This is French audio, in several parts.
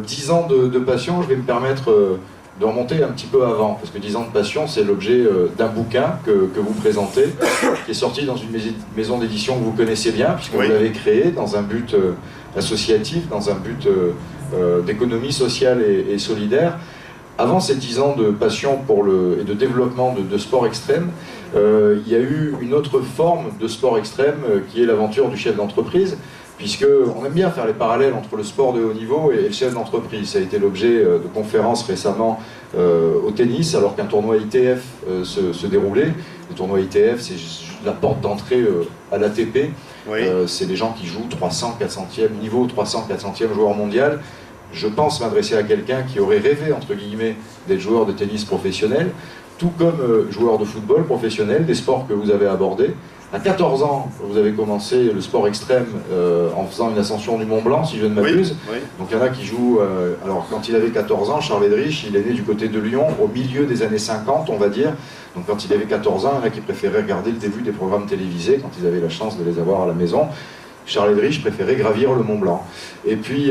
10 ans de passion, je vais me permettre de remonter un petit peu avant, parce que 10 ans de passion, c'est l'objet d'un bouquin que vous présentez, qui est sorti dans une maison d'édition que vous connaissez bien, puisque Oui. vous l'avez créé dans un but associatif, dans un but d'économie sociale et solidaire. Avant ces 10 ans de passion et de développement de sport extrême, il y a eu une autre forme de sport extrême qui est l'aventure du chef d'entreprise, puisqu'on aime bien faire les parallèles entre le sport de haut niveau et le chef d'entreprise. Ça a été l'objet de conférences récemment au tennis, alors qu'un tournoi ITF se déroulait. Le tournoi ITF, c'est la porte d'entrée à l'ATP. Oui. C'est des gens qui jouent 300, 400e niveau, 300, 400e joueur mondial. Je pense m'adresser à quelqu'un qui aurait rêvé, entre guillemets, d'être joueur de tennis professionnel, tout comme joueur de football professionnel, des sports que vous avez abordés. À 14 ans, vous avez commencé le sport extrême en faisant une ascension du Mont Blanc, si je ne m'abuse. Oui, oui. Donc il y en a qui jouent... alors quand il avait 14 ans, Charles Edrich, il est né du côté de Lyon, au milieu des années 50, on va dire. Donc quand il avait 14 ans, il y en a qui préféraient regarder le début des programmes télévisés, quand ils avaient la chance de les avoir à la maison. Charles Edrich préférait gravir le Mont Blanc. Et puis,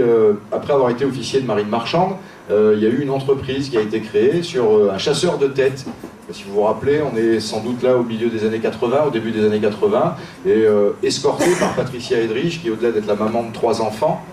après avoir été officier de marine marchande, il y a eu une entreprise qui a été créée sur un chasseur de tête. Si vous vous rappelez, on est sans doute là au milieu des années 80, au début des années 80, et escorté par Patricia Edrich, qui au-delà d'être la maman de 3 enfants,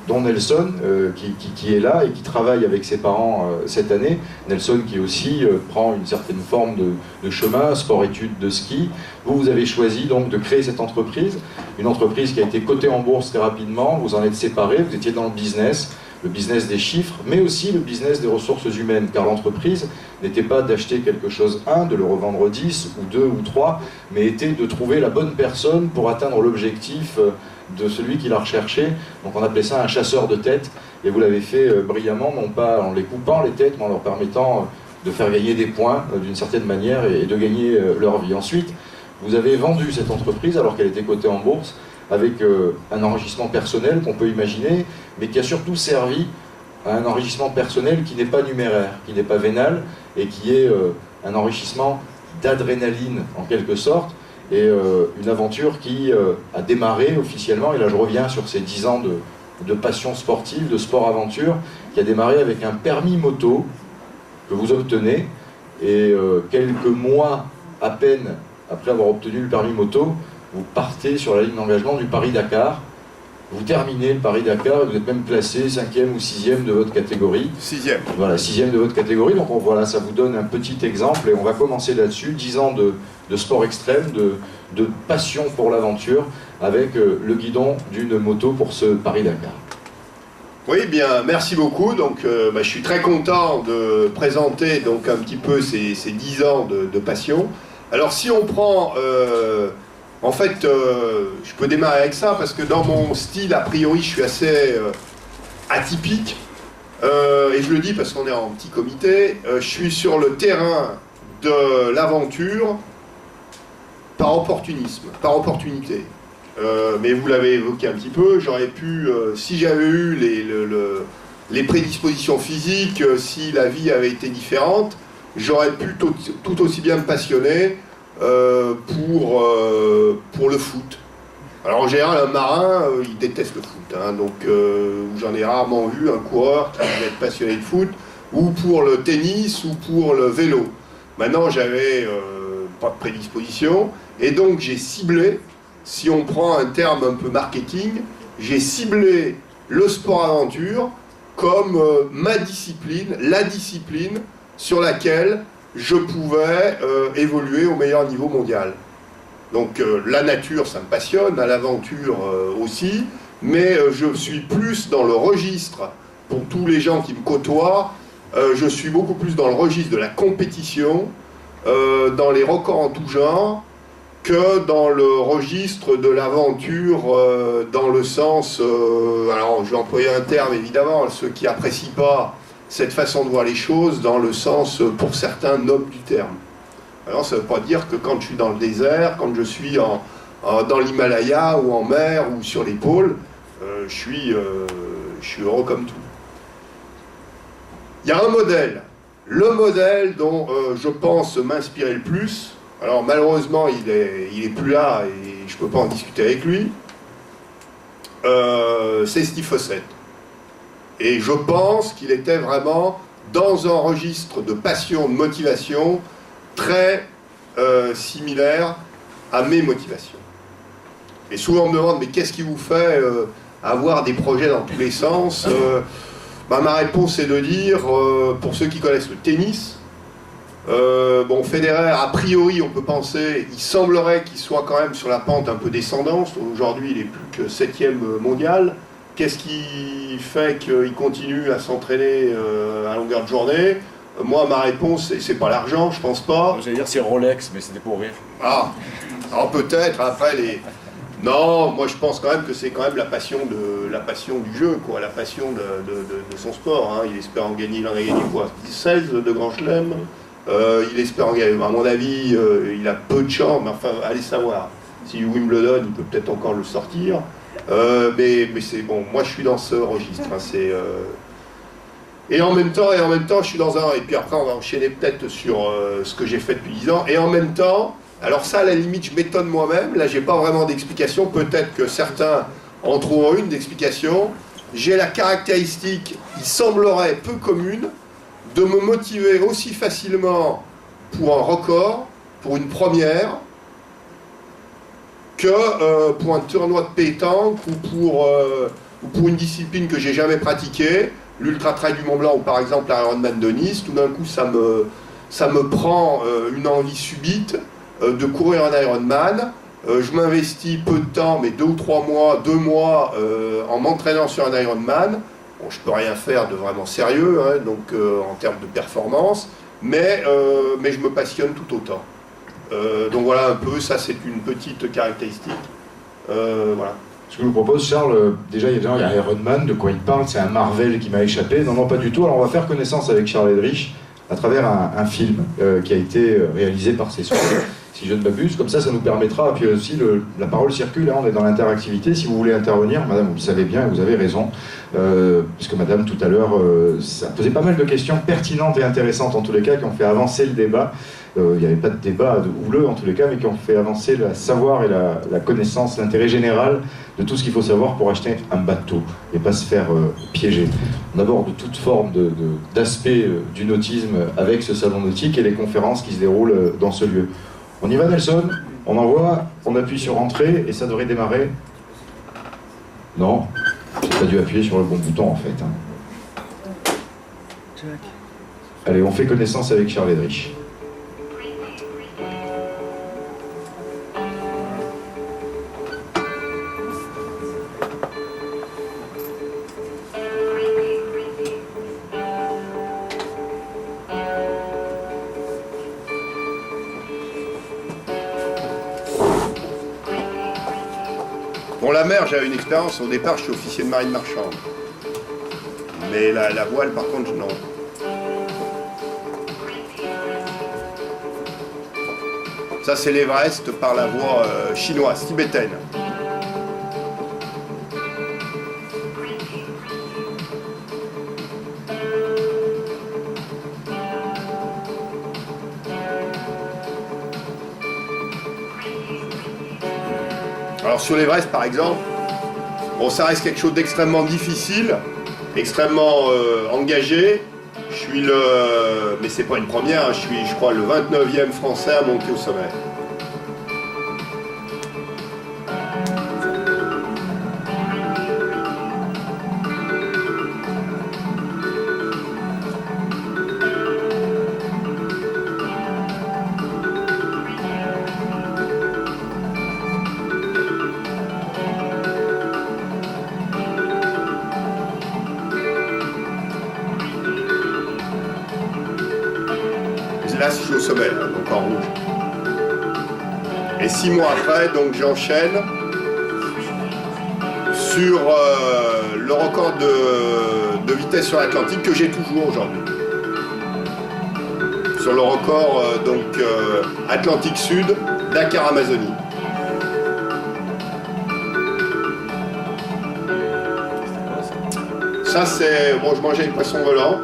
dont Nelson, qui est là et qui travaille avec ses parents cette année. Nelson qui aussi prend une certaine forme de chemin, sport-études de ski. Vous avez choisi donc de créer cette entreprise, une entreprise qui a été cotée en bourse très rapidement, vous en êtes séparés, vous étiez dans le business des chiffres, mais aussi le business des ressources humaines, car l'entreprise n'était pas d'acheter quelque chose, de le revendre 10 ou 2 ou 3, mais était de trouver la bonne personne pour atteindre l'objectif de celui qui l'a recherché. Donc on appelait ça un chasseur de tête, et vous l'avez fait brillamment, non pas en les coupant les têtes, mais en leur permettant de faire gagner des points d'une certaine manière et de gagner leur vie. Ensuite, vous avez vendu cette entreprise alors qu'elle était cotée en bourse, avec un enrichissement personnel qu'on peut imaginer, mais qui a surtout servi à un enrichissement personnel qui n'est pas numéraire, qui n'est pas vénal, et qui est un enrichissement d'adrénaline en quelque sorte, et une aventure qui a démarré officiellement, et là je reviens sur ces 10 ans de passion sportive, de sport-aventure, qui a démarré avec un permis moto que vous obtenez, et quelques mois à peine après avoir obtenu le permis moto, vous partez sur la ligne d'engagement du Paris-Dakar, vous terminez le Paris-Dakar et vous êtes même classé 5e ou 6e de votre catégorie. 6e. Voilà, 6e de votre catégorie, donc voilà, ça vous donne un petit exemple et on va commencer là-dessus, 10 ans de sport extrême, de passion pour l'aventure avec le guidon d'une moto pour ce Paris-Dakar. Oui, bien, merci beaucoup. Donc, je suis très content de présenter donc, un petit peu ces 10 ans de passion. Alors, si on prend... en fait, je peux démarrer avec ça parce que dans mon style, a priori, je suis assez atypique. Et je le dis parce qu'on est en petit comité. Je suis sur le terrain de l'aventure par opportunisme, par opportunité. Mais vous l'avez évoqué un petit peu, j'aurais pu, si j'avais eu les prédispositions physiques, si la vie avait été différente, j'aurais pu tout aussi bien me passionner pour le foot. Alors en général, un marin, il déteste le foot, hein, donc j'en ai rarement vu un coureur qui devait être passionné de foot, ou pour le tennis, ou pour le vélo. Maintenant, j'avais pas de prédisposition, et donc j'ai ciblé, si on prend un terme un peu marketing, j'ai ciblé le sport-aventure comme ma discipline, la discipline sur laquelle je pouvais évoluer au meilleur niveau mondial. Donc la nature, ça me passionne, l'aventure aussi, mais je suis plus dans le registre, pour tous les gens qui me côtoient, je suis beaucoup plus dans le registre de la compétition, dans les records en tout genre, que dans le registre de l'aventure, dans le sens, alors je vais employer un terme évidemment, ceux qui n'apprécient pas cette façon de voir les choses, dans le sens, pour certains, noble du terme. Alors ça ne veut pas dire que quand je suis dans le désert, quand je suis dans l'Himalaya ou en mer ou sur les pôles, je suis heureux comme tout. Il y a un modèle, le modèle dont je pense m'inspirer le plus. Alors malheureusement il est plus là et je ne peux pas en discuter avec lui. C'est Steve Fossett. Et je pense qu'il était vraiment dans un registre de passion, de motivation très similaire à mes motivations. Et souvent on me demande, mais qu'est-ce qui vous fait avoir des projets dans tous les sens? Ma réponse est de dire, pour ceux qui connaissent le tennis, bon, Federer, a priori, on peut penser, il semblerait qu'il soit quand même sur la pente un peu descendante. Aujourd'hui, il est plus que 7e mondial. Qu'est-ce qui fait qu'il continue à s'entraîner à longueur de journée? Moi, ma réponse, c'est pas l'argent, je pense pas. J'allais dire c'est Rolex, mais c'était pour rire. Ah, alors peut-être, après les... Non, moi je pense quand même que c'est quand même la passion du jeu, quoi, la passion de son sport. Hein. Il espère en gagner, il en a gagné quoi, 16 de Grand Chelem. Il espère en gagner, à mon avis, il a peu de chance, mais enfin, allez savoir. Si Wimbledon, il peut peut-être encore le sortir. Mais c'est bon, moi je suis dans ce registre. Hein, et en même temps, je suis dans un... Et puis après, on va enchaîner peut-être sur ce que j'ai fait depuis 10 ans. Et en même temps, alors ça, à la limite, je m'étonne moi-même. Là, j'ai pas vraiment d'explication. Peut-être que certains en trouveront une d'explication. J'ai la caractéristique, il semblerait peu commune, de me motiver aussi facilement pour un record, pour une première, que pour un tournoi de pétanque ou pour une discipline que j'ai jamais pratiquée, l'Ultra Trail du Mont Blanc ou par exemple l'Ironman de Nice. Tout d'un coup, ça me prend une envie subite de courir un Ironman. Je m'investis peu de temps, mais 2 ou 3 mois, 2 mois en m'entraînant sur un Ironman. Bon, je peux rien faire de vraiment sérieux, hein, donc en termes de performance, mais je me passionne tout autant. Donc voilà un peu, ça c'est une petite caractéristique. Voilà. Ce que je vous propose, Charles, déjà il y a Ironman, de quoi il parle, c'est un Marvel qui m'a échappé. Non, pas du tout. Alors on va faire connaissance avec Charles Eldrich à travers un film qui a été réalisé par ses soins, si je ne m'abuse. Comme ça nous permettra, puis aussi la parole circule, hein, on est dans l'interactivité. Si vous voulez intervenir, madame, vous le savez bien, vous avez raison, puisque madame tout à l'heure, ça posait pas mal de questions pertinentes et intéressantes en tous les cas, qui ont fait avancer le débat. Il n'y avait pas de débat de houleux en tous les cas, mais qui ont fait avancer le savoir et la connaissance, l'intérêt général de tout ce qu'il faut savoir pour acheter un bateau et pas se faire piéger. On aborde toute forme d'aspect du nautisme avec ce salon nautique et les conférences qui se déroulent dans ce lieu. On y va, Nelson, on envoie, on appuie sur entrée et ça devrait démarrer. Non, j'ai pas dû appuyer sur le bon bouton en fait. Hein. Allez, on fait connaissance avec Charles Eldrich. Bon, la mer, j'avais une expérience. Au départ, je suis officier de marine marchande. Mais la voile, par contre, non. Ça, c'est l'Everest par la voie chinoise, tibétaine. Alors sur l'Everest par exemple, bon, ça reste quelque chose d'extrêmement difficile, extrêmement engagé. Je suis mais c'est pas une première, je suis, je crois, le 29e Français à monter au sommet. Là, je suis au sommet, hein, donc en rouge. Et 6 mois après, donc j'enchaîne sur le record de vitesse sur l'Atlantique que j'ai toujours aujourd'hui. Sur le record Atlantique Sud, Dakar Amazonie. Ça c'est, bon, je mangeais avec poisson volant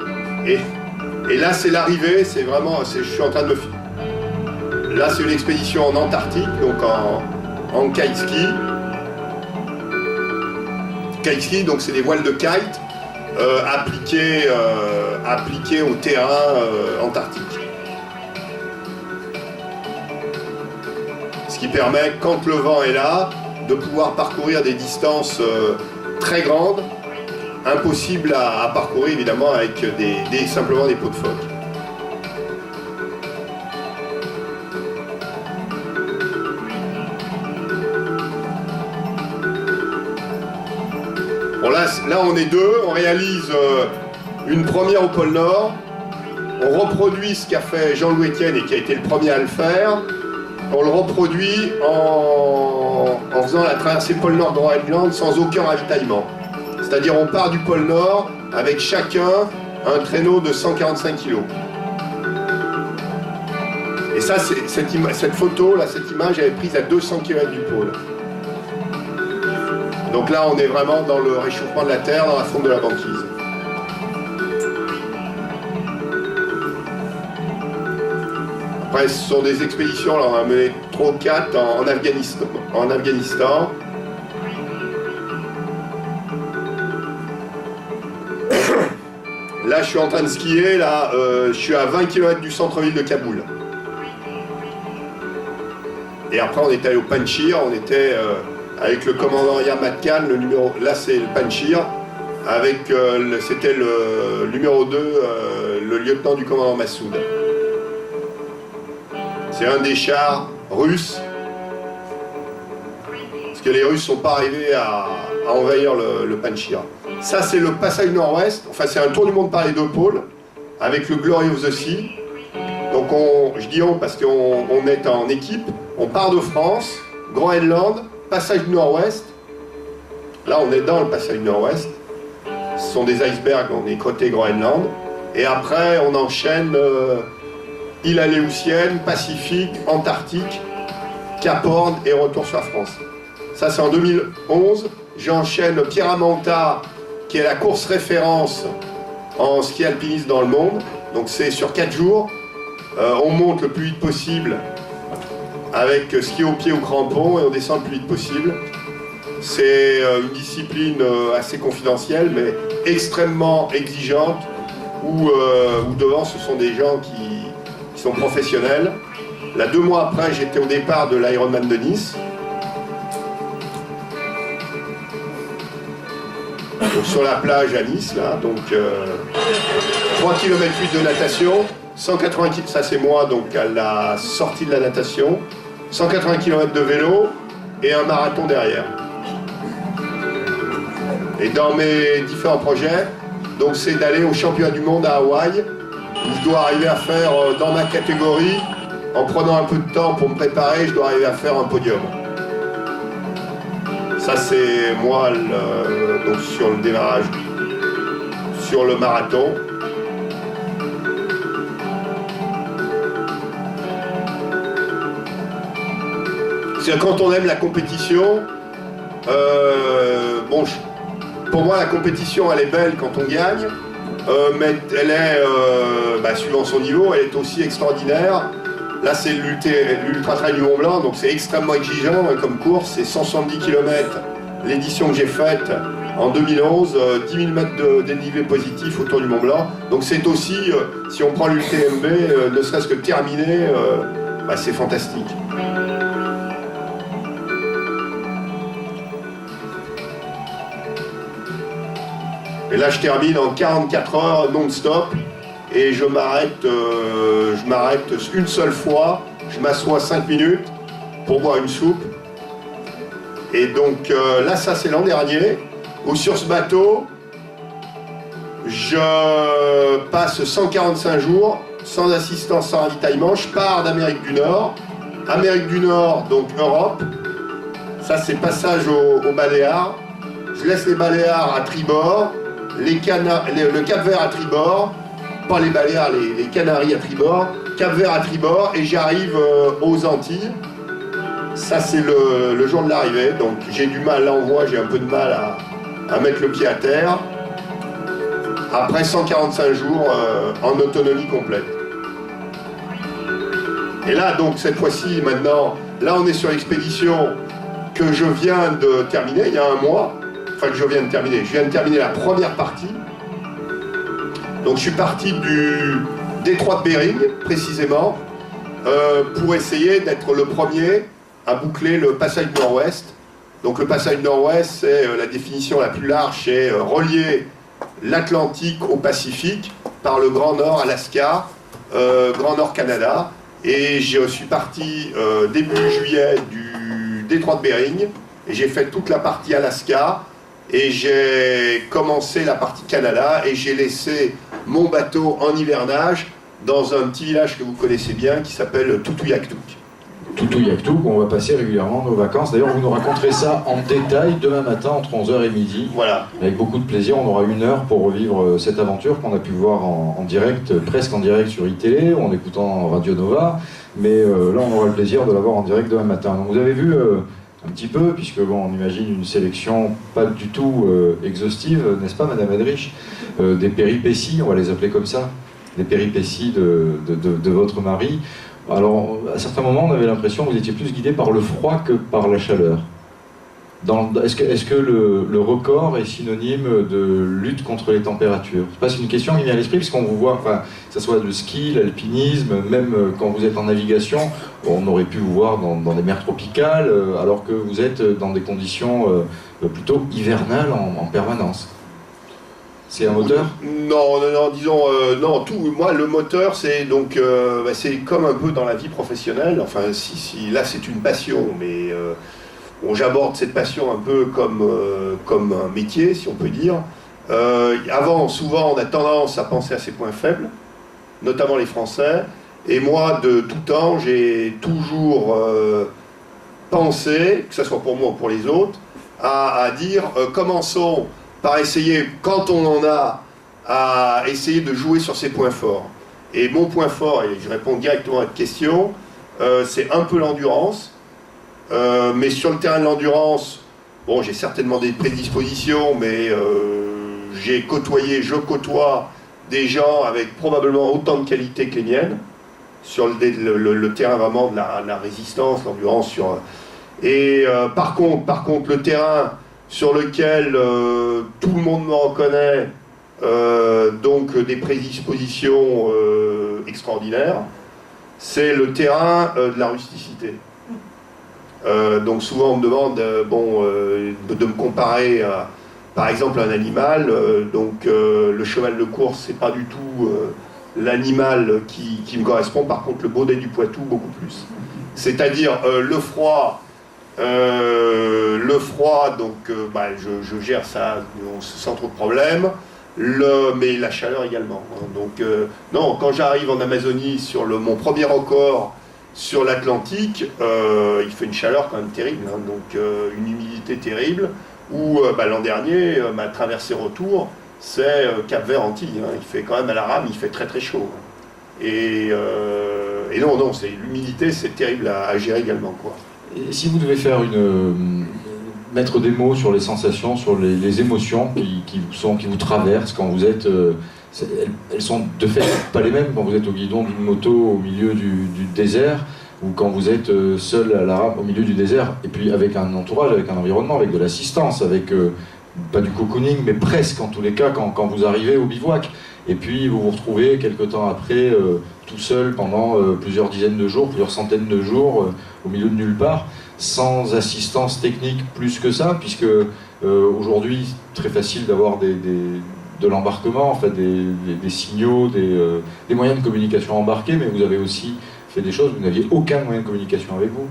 et là c'est l'arrivée, c'est vraiment, je suis en train de me filmer. Là c'est une expédition en Antarctique, donc en kite ski. Kite ski, donc c'est des voiles de kite. appliquées au terrain antarctique. Ce qui permet, quand le vent est là, de pouvoir parcourir des distances très grandes, impossibles à parcourir évidemment avec simplement des peaux de phoque. Bon, là on est deux, on réalise une première au pôle Nord, on reproduit ce qu'a fait Jean-Louis Etienne et qui a été le premier à le faire. On le reproduit en faisant la traversée pôle Nord de Groenland sans aucun ravitaillement. C'est-à-dire on part du pôle Nord avec chacun un traîneau de 145 kg. Et ça, cette photo, là, cette image, elle est prise à 200 km du pôle. Donc là, on est vraiment dans le réchauffement de la Terre, dans la fonte de la banquise. Après, ce sont des expéditions, là, on a mené 3 ou 4 en Afghanistan. Là, je suis en train de skier, là, je suis à 20 km du centre-ville de Kaboul. Et après, on est allé au Panjshir, on était avec le commandant Yahmad Khan, le numéro... Là, c'est le Panjshir, avec, c'était le numéro 2, le lieutenant du commandant Massoud. C'est un des chars russes, parce que les Russes ne sont pas arrivés à envahir le Panjshir. Ça, c'est le passage nord-ouest, enfin c'est un tour du monde par les deux pôles, avec le Glory of the Sea. Donc je dis on parce qu'on est en équipe, on part de France, Groenland, passage du nord-ouest. Là, on est dans le passage du nord-ouest. Ce sont des icebergs, on est côté Groenland. Et après, on enchaîne île Aléoutienne, Pacifique, Antarctique, Cap Horn et retour sur la France. Ça, c'est en 2011. J'enchaîne Pierre-Amanta, qui est la course référence en ski alpinisme dans le monde. Donc c'est sur 4 jours. On monte le plus vite possible avec ski au pied ou crampon et on descend le plus vite possible. C'est une discipline assez confidentielle mais extrêmement exigeante où devant ce sont des gens qui sont professionnels. Là, 2 mois après, j'étais au départ de l'Ironman de Nice. Donc, sur la plage à Nice, là, donc 3 km 8 de natation, 180 km, ça c'est moi, donc à la sortie de la natation, 180 km de vélo et un marathon derrière. Et dans mes différents projets, donc c'est d'aller au championnat du monde à Hawaï, où je dois arriver à faire, dans ma catégorie, en prenant un peu de temps pour me préparer, je dois arriver à faire un podium. Ça c'est moi donc sur le démarrage, sur le marathon. C'est quand on aime la compétition, bon, pour moi la compétition elle est belle quand on gagne, mais elle est, suivant son niveau, elle est aussi extraordinaire. Là c'est l'Ultra Trail du Mont Blanc, donc c'est extrêmement exigeant comme course, c'est 170 km l'édition que j'ai faite en 2011, 10 000 mètres de dénivelé positif autour du Mont Blanc. Donc c'est aussi, si on prend l'UTMB, ne serait-ce que terminer, c'est fantastique. Et là je termine en 44 heures non-stop. Et je m'arrête une seule fois, je m'assois 5 minutes pour boire une soupe. Et donc là, ça c'est l'an dernier, où sur ce bateau, je passe 145 jours, sans assistance, sans ravitaillement. Je pars d'Amérique du Nord, donc Europe. Ça c'est passage aux Baléares. Je laisse les Baléares à tribord, le Cap-Vert à tribord, pas les Baléares, les Canaries à tribord, Cap-Vert à tribord, et j'arrive aux Antilles. Ça c'est le jour de l'arrivée, donc j'ai du mal, là on voit, j'ai un peu de mal à mettre le pied à terre. Après 145 jours en autonomie complète. Et là donc cette fois-ci maintenant, là on est sur l'expédition que je viens de terminer il y a un mois, enfin que je viens de terminer la première partie. Donc je suis parti du détroit de Bering, précisément, pour essayer d'être le premier à boucler le passage nord-ouest. Donc le passage nord-ouest, c'est la définition la plus large, c'est relier l'Atlantique au Pacifique par le Grand Nord Alaska, Grand Nord Canada. Et je suis parti début juillet du détroit de Bering, et j'ai fait toute la partie Alaska, et j'ai commencé la partie Canada, et j'ai laissé mon bateau en hivernage dans un petit village que vous connaissez bien qui s'appelle Tutuyaktuk. Tutuyaktuk, on va passer régulièrement nos vacances. D'ailleurs, vous nous raconterez ça en détail demain matin entre 11h et midi. Voilà. Avec beaucoup de plaisir, on aura 1 heure pour revivre cette aventure qu'on a pu voir en direct, presque en direct sur iTélé, ou en écoutant Radio Nova. Mais là, on aura le plaisir de la voir en direct demain matin. Donc, vous avez vu un petit peu, puisque bon, on imagine une sélection pas du tout exhaustive, n'est-ce pas, Madame Edrich, des péripéties, on va les appeler comme ça, des péripéties de votre mari. Alors, à certains moments, on avait l'impression que vous étiez plus guidé par le froid que par la chaleur. Est-ce que le record est synonyme de lutte contre les températures? C'est une question qui vient à l'esprit, puisqu'on vous voit, enfin, que ce soit le ski, l'alpinisme, même quand vous êtes en navigation, on aurait pu vous voir dans des mers tropicales, alors que vous êtes dans des conditions plutôt hivernales en permanence. C'est un moteur? Non, disons, non, tout. Moi, le moteur, c'est donc, c'est comme un peu dans la vie professionnelle. Enfin, si là, c'est une passion, mais bon, j'aborde cette passion un peu comme un métier, si on peut dire. Avant, souvent, on a tendance à penser à ses points faibles, notamment les Français. Et moi, de tout temps, j'ai toujours pensé, que ce soit pour moi ou pour les autres, à dire commençons par essayer, quand on en a, à essayer de jouer sur ses points forts. Et mon point fort, et je réponds directement à votre question, c'est un peu l'endurance. Mais sur le terrain de l'endurance, bon, j'ai certainement des prédispositions, mais je côtoie des gens avec probablement autant de qualités que les miennes, sur le terrain vraiment de la résistance, l'endurance. Et par contre, le terrain sur lequel tout le monde me reconnaît, donc des prédispositions extraordinaires, c'est le terrain de la rusticité. Donc souvent on me demande de me comparer à, par exemple, à un animal. Le cheval de course, c'est pas du tout l'animal qui me correspond. Par contre, le baudet du Poitou, beaucoup plus. C'est-à-dire le froid, donc je gère ça sans trop de problème, mais la chaleur également. Donc non, quand j'arrive en Amazonie sur mon premier record sur l'Atlantique, il fait une chaleur quand même terrible, donc une humidité terrible, où l'an dernier, ma traversée retour, c'est Cap-Vert Antilles, il fait quand même à la rame, il fait très très chaud. Et non, l'humidité, c'est terrible à gérer également, quoi. Et si vous devez faire mettre des mots sur les sensations, sur les émotions qui vous traversent quand vous êtes... elles sont de fait pas les mêmes quand vous êtes au guidon d'une moto au milieu du désert, ou quand vous êtes seul à la rame au milieu du désert, et puis avec un entourage, avec un environnement, avec de l'assistance, avec pas du cocooning, mais presque en tous les cas quand vous arrivez au bivouac. Et puis vous vous retrouvez quelque temps après tout seul pendant plusieurs dizaines de jours, plusieurs centaines de jours, au milieu de nulle part, sans assistance technique plus que ça, puisque aujourd'hui c'est très facile d'avoir de l'embarquement, en fait, des signaux, des moyens de communication embarqués, mais vous avez aussi fait des choses, vous n'aviez aucun moyen de communication avec vous.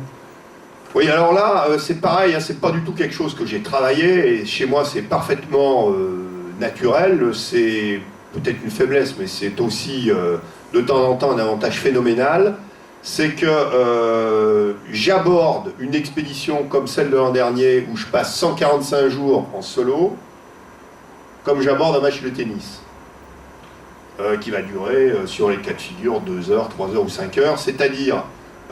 Oui, alors là, c'est pareil, c'est pas du tout quelque chose que j'ai travaillé, et chez moi c'est parfaitement naturel, c'est peut-être une faiblesse, mais c'est aussi de temps en temps un avantage phénoménal, c'est que j'aborde une expédition comme celle de l'an dernier, où je passe 145 jours en solo, comme j'aborde un match de tennis, qui va durer, sur les cas de figure, 2 heures, 3 heures ou 5 heures, c'est-à-dire,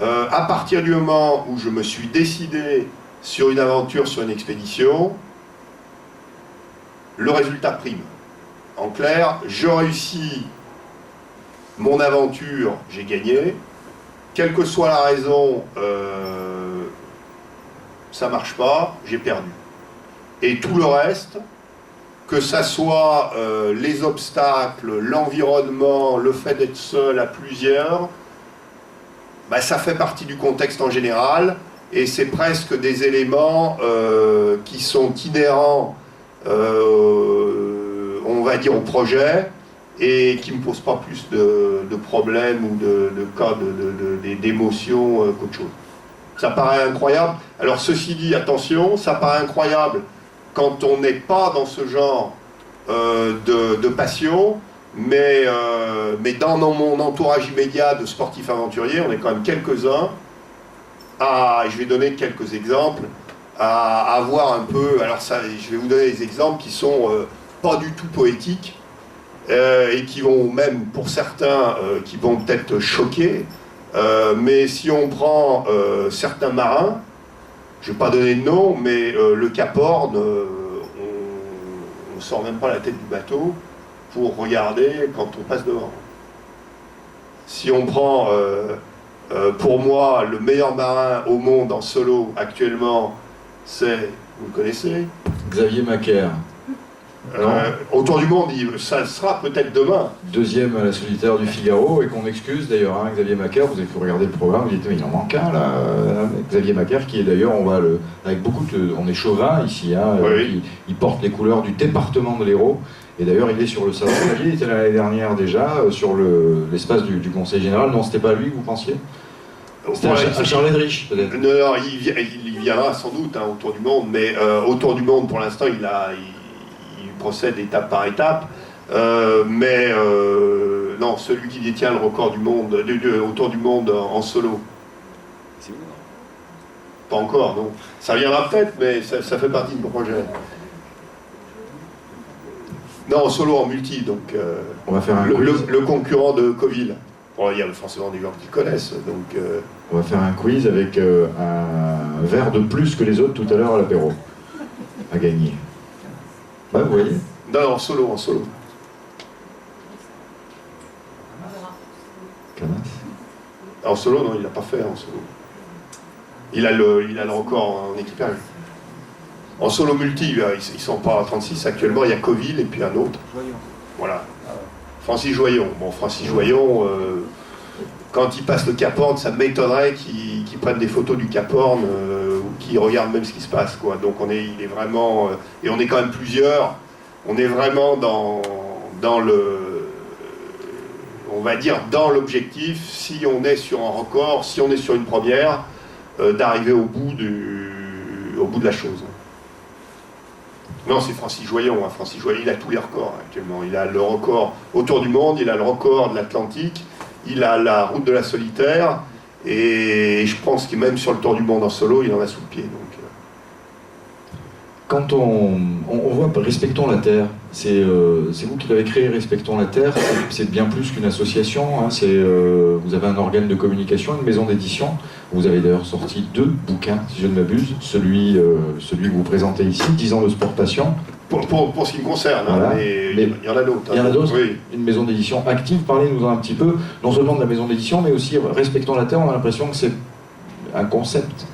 à partir du moment où je me suis décidé sur une aventure, sur une expédition, le résultat prime. En clair, je réussis mon aventure, j'ai gagné, quelle que soit la raison, ça marche pas, j'ai perdu. Et tout le reste, que ça soit les obstacles, l'environnement, le fait d'être seul à plusieurs, bah, ça fait partie du contexte en général, et c'est presque des éléments qui sont inhérents, on va dire, au projet, et qui ne me posent pas plus de problèmes ou de cas d'émotions qu'autre chose. Ça paraît incroyable. Alors ceci dit, attention, ça paraît incroyable quand on n'est pas dans ce genre de passion, mais dans mon entourage immédiat de sportifs aventuriers, on est quand même quelques-uns, je vais donner quelques exemples, à avoir un peu, alors ça, je vais vous donner des exemples qui sont pas du tout poétiques, et qui vont même, pour certains, qui vont peut-être choquer, mais si on prend certains marins, je ne vais pas donner de nom, mais le Cap Horn, on ne sort même pas la tête du bateau pour regarder quand on passe devant. Si on prend, pour moi, le meilleur marin au monde en solo actuellement, c'est, vous le connaissez, Xavier Macaire. Autour du monde, ça sera peut-être demain. Deuxième à la solitaire du Figaro, et qu'on excuse d'ailleurs, hein, Xavier Macaire, vous avez pu regarder le programme, vous dites, il en manque un là, Xavier Macaire, qui est d'ailleurs, avec beaucoup de, on est chauvin ici, hein, oui. il porte les couleurs du département de l'Hérault, et d'ailleurs il est sur le salon, il était l'année dernière déjà, sur l'espace du Conseil Général, non, c'était pas lui que vous pensiez? C'était à Charles-Edrich, peut-être? Non, il viendra sans doute hein, autour du monde, mais autour du monde, pour l'instant, il procède étape par étape, non, celui qui détient le record du monde, autour du monde en solo. C'est vous, non? Pas encore, non. Ça viendra peut-être, mais ça fait partie de mon projet. Non, en solo, en multi, donc on va faire un quiz. Le concurrent de Coville. Bon, il y a forcément des gens qui connaissent, donc... On va faire un quiz avec un verre de plus que les autres tout à l'heure à l'apéro, à gagner. Ouais, vous voyez? Non, en solo. Canas. En solo, non, il l'a pas fait en solo. Il a le record en équipage. En solo multi, ils sont pas à 36 actuellement, il y a Coville et puis un autre. Voilà. Francis Joyon. Bon, Francis Joyon, quand il passe le Cap Horn, ça m'étonnerait qu'il prenne des photos du Cap Horn ou qu'il regarde même ce qui se passe, quoi. Donc il est vraiment... et on est quand même plusieurs. On est vraiment dans le... On va dire dans l'objectif, si on est sur un record, si on est sur une première, d'arriver au bout de la chose. Non, c'est Francis Joyon. Hein. Francis Joyon, il a tous les records actuellement. Il a le record autour du monde, il a le record de l'Atlantique, il a la route de la solitaire, et je pense que même sur le tour du monde en solo, il en a sous le pied. Donc, quand on voit Respectons la Terre, c'est vous qui l'avez créé, Respectons la Terre, c'est bien plus qu'une association, hein, vous avez un organe de communication, une maison d'édition, vous avez d'ailleurs sorti 2 bouquins, si je ne m'abuse, celui que vous présentez ici, 10 ans de sport passion. Pour ce qui me concerne, voilà. Hein, mais il y en a d'autres. Il y en a d'autres, oui. Une maison d'édition active, parlez-nous un petit peu, non seulement de la maison d'édition, mais aussi Respectons la Terre, on a l'impression que c'est un concept.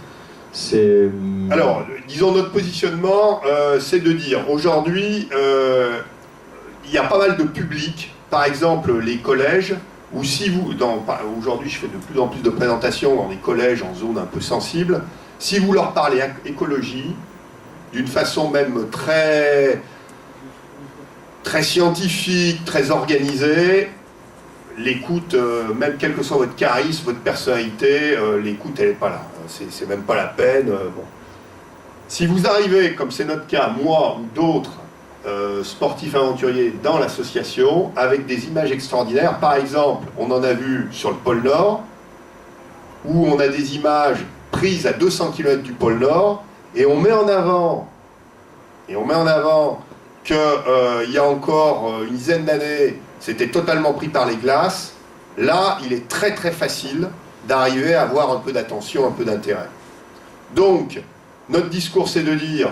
Alors, disons, notre positionnement, c'est de dire, aujourd'hui, il y a pas mal de publics, par exemple les collèges, ou si vous, aujourd'hui je fais de plus en plus de présentations dans des collèges en zone un peu sensible, si vous leur parlez écologie, d'une façon même très scientifique, très organisée, l'écoute, même quel que soit votre charisme, votre personnalité, l'écoute elle n'est pas là. C'est même pas la peine. Bon. Si vous arrivez, comme c'est notre cas, moi ou d'autres sportifs aventuriers dans l'association, avec des images extraordinaires, par exemple, on en a vu sur le pôle Nord, où on a des images prises à 200 km du pôle Nord, et on met en avant qu'il y a encore une dizaine d'années, c'était totalement pris par les glaces. Là, il est très très facile d'arriver à avoir un peu d'attention, un peu d'intérêt. Donc, notre discours, c'est de dire,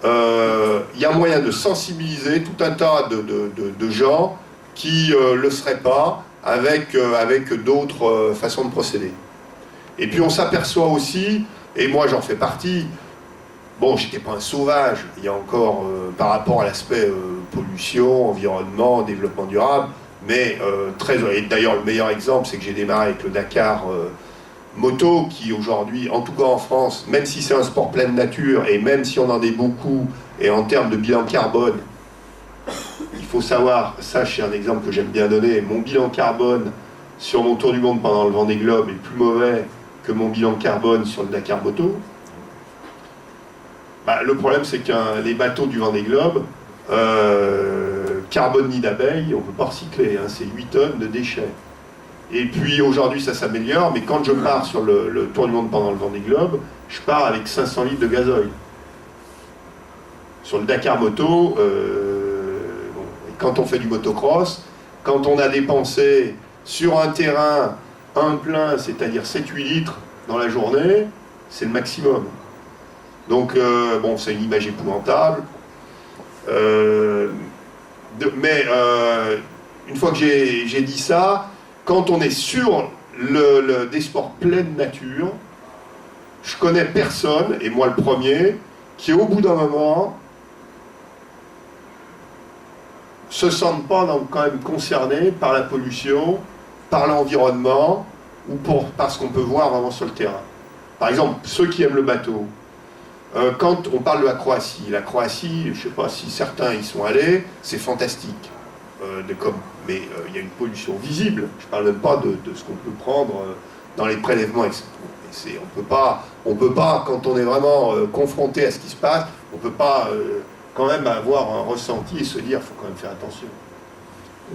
il y a moyen de sensibiliser tout un tas de gens qui ne le seraient pas avec d'autres façons de procéder. Et puis on s'aperçoit aussi, et moi j'en fais partie, bon, j'étais pas un sauvage, il y a encore, par rapport à l'aspect pollution, environnement, développement durable, mais et d'ailleurs le meilleur exemple, c'est que j'ai démarré avec le Dakar moto, qui aujourd'hui, en tout cas en France, même si c'est un sport pleine nature, et même si on en est beaucoup, et en termes de bilan carbone, il faut savoir, ça c'est un exemple que j'aime bien donner, mon bilan carbone sur mon tour du monde pendant le Vendée Globe est plus mauvais que mon bilan carbone sur le Dakar moto. Bah, le problème, c'est que les bateaux du Vendée Globe, carbone ni d'abeille, on ne peut pas recycler, hein, c'est 8 tonnes de déchets. Et puis aujourd'hui, ça s'améliore, mais quand je pars sur le Tour du Monde pendant le Vendée Globe, je pars avec 500 litres de gasoil. Sur le Dakar moto, quand on fait du motocross, quand on a dépensé sur un terrain un plein, c'est-à-dire 7-8 litres dans la journée, c'est le maximum. Donc, bon, c'est une image épouvantable. Mais une fois que j'ai dit ça, quand on est sur des sports pleine nature, je connais personne, et moi le premier, qui au bout d'un moment se sentent pas quand même concernés par la pollution, par l'environnement, ou par ce qu'on peut voir vraiment sur le terrain. Par exemple, ceux qui aiment le bateau, quand on parle de la Croatie, je ne sais pas si certains y sont allés, c'est fantastique. Mais il y a une pollution visible. Je ne parle même pas de ce qu'on peut prendre dans les prélèvements. On peut pas, quand on est vraiment confronté à ce qui se passe, on ne peut pas quand même avoir un ressenti et se dire qu'il faut quand même faire attention.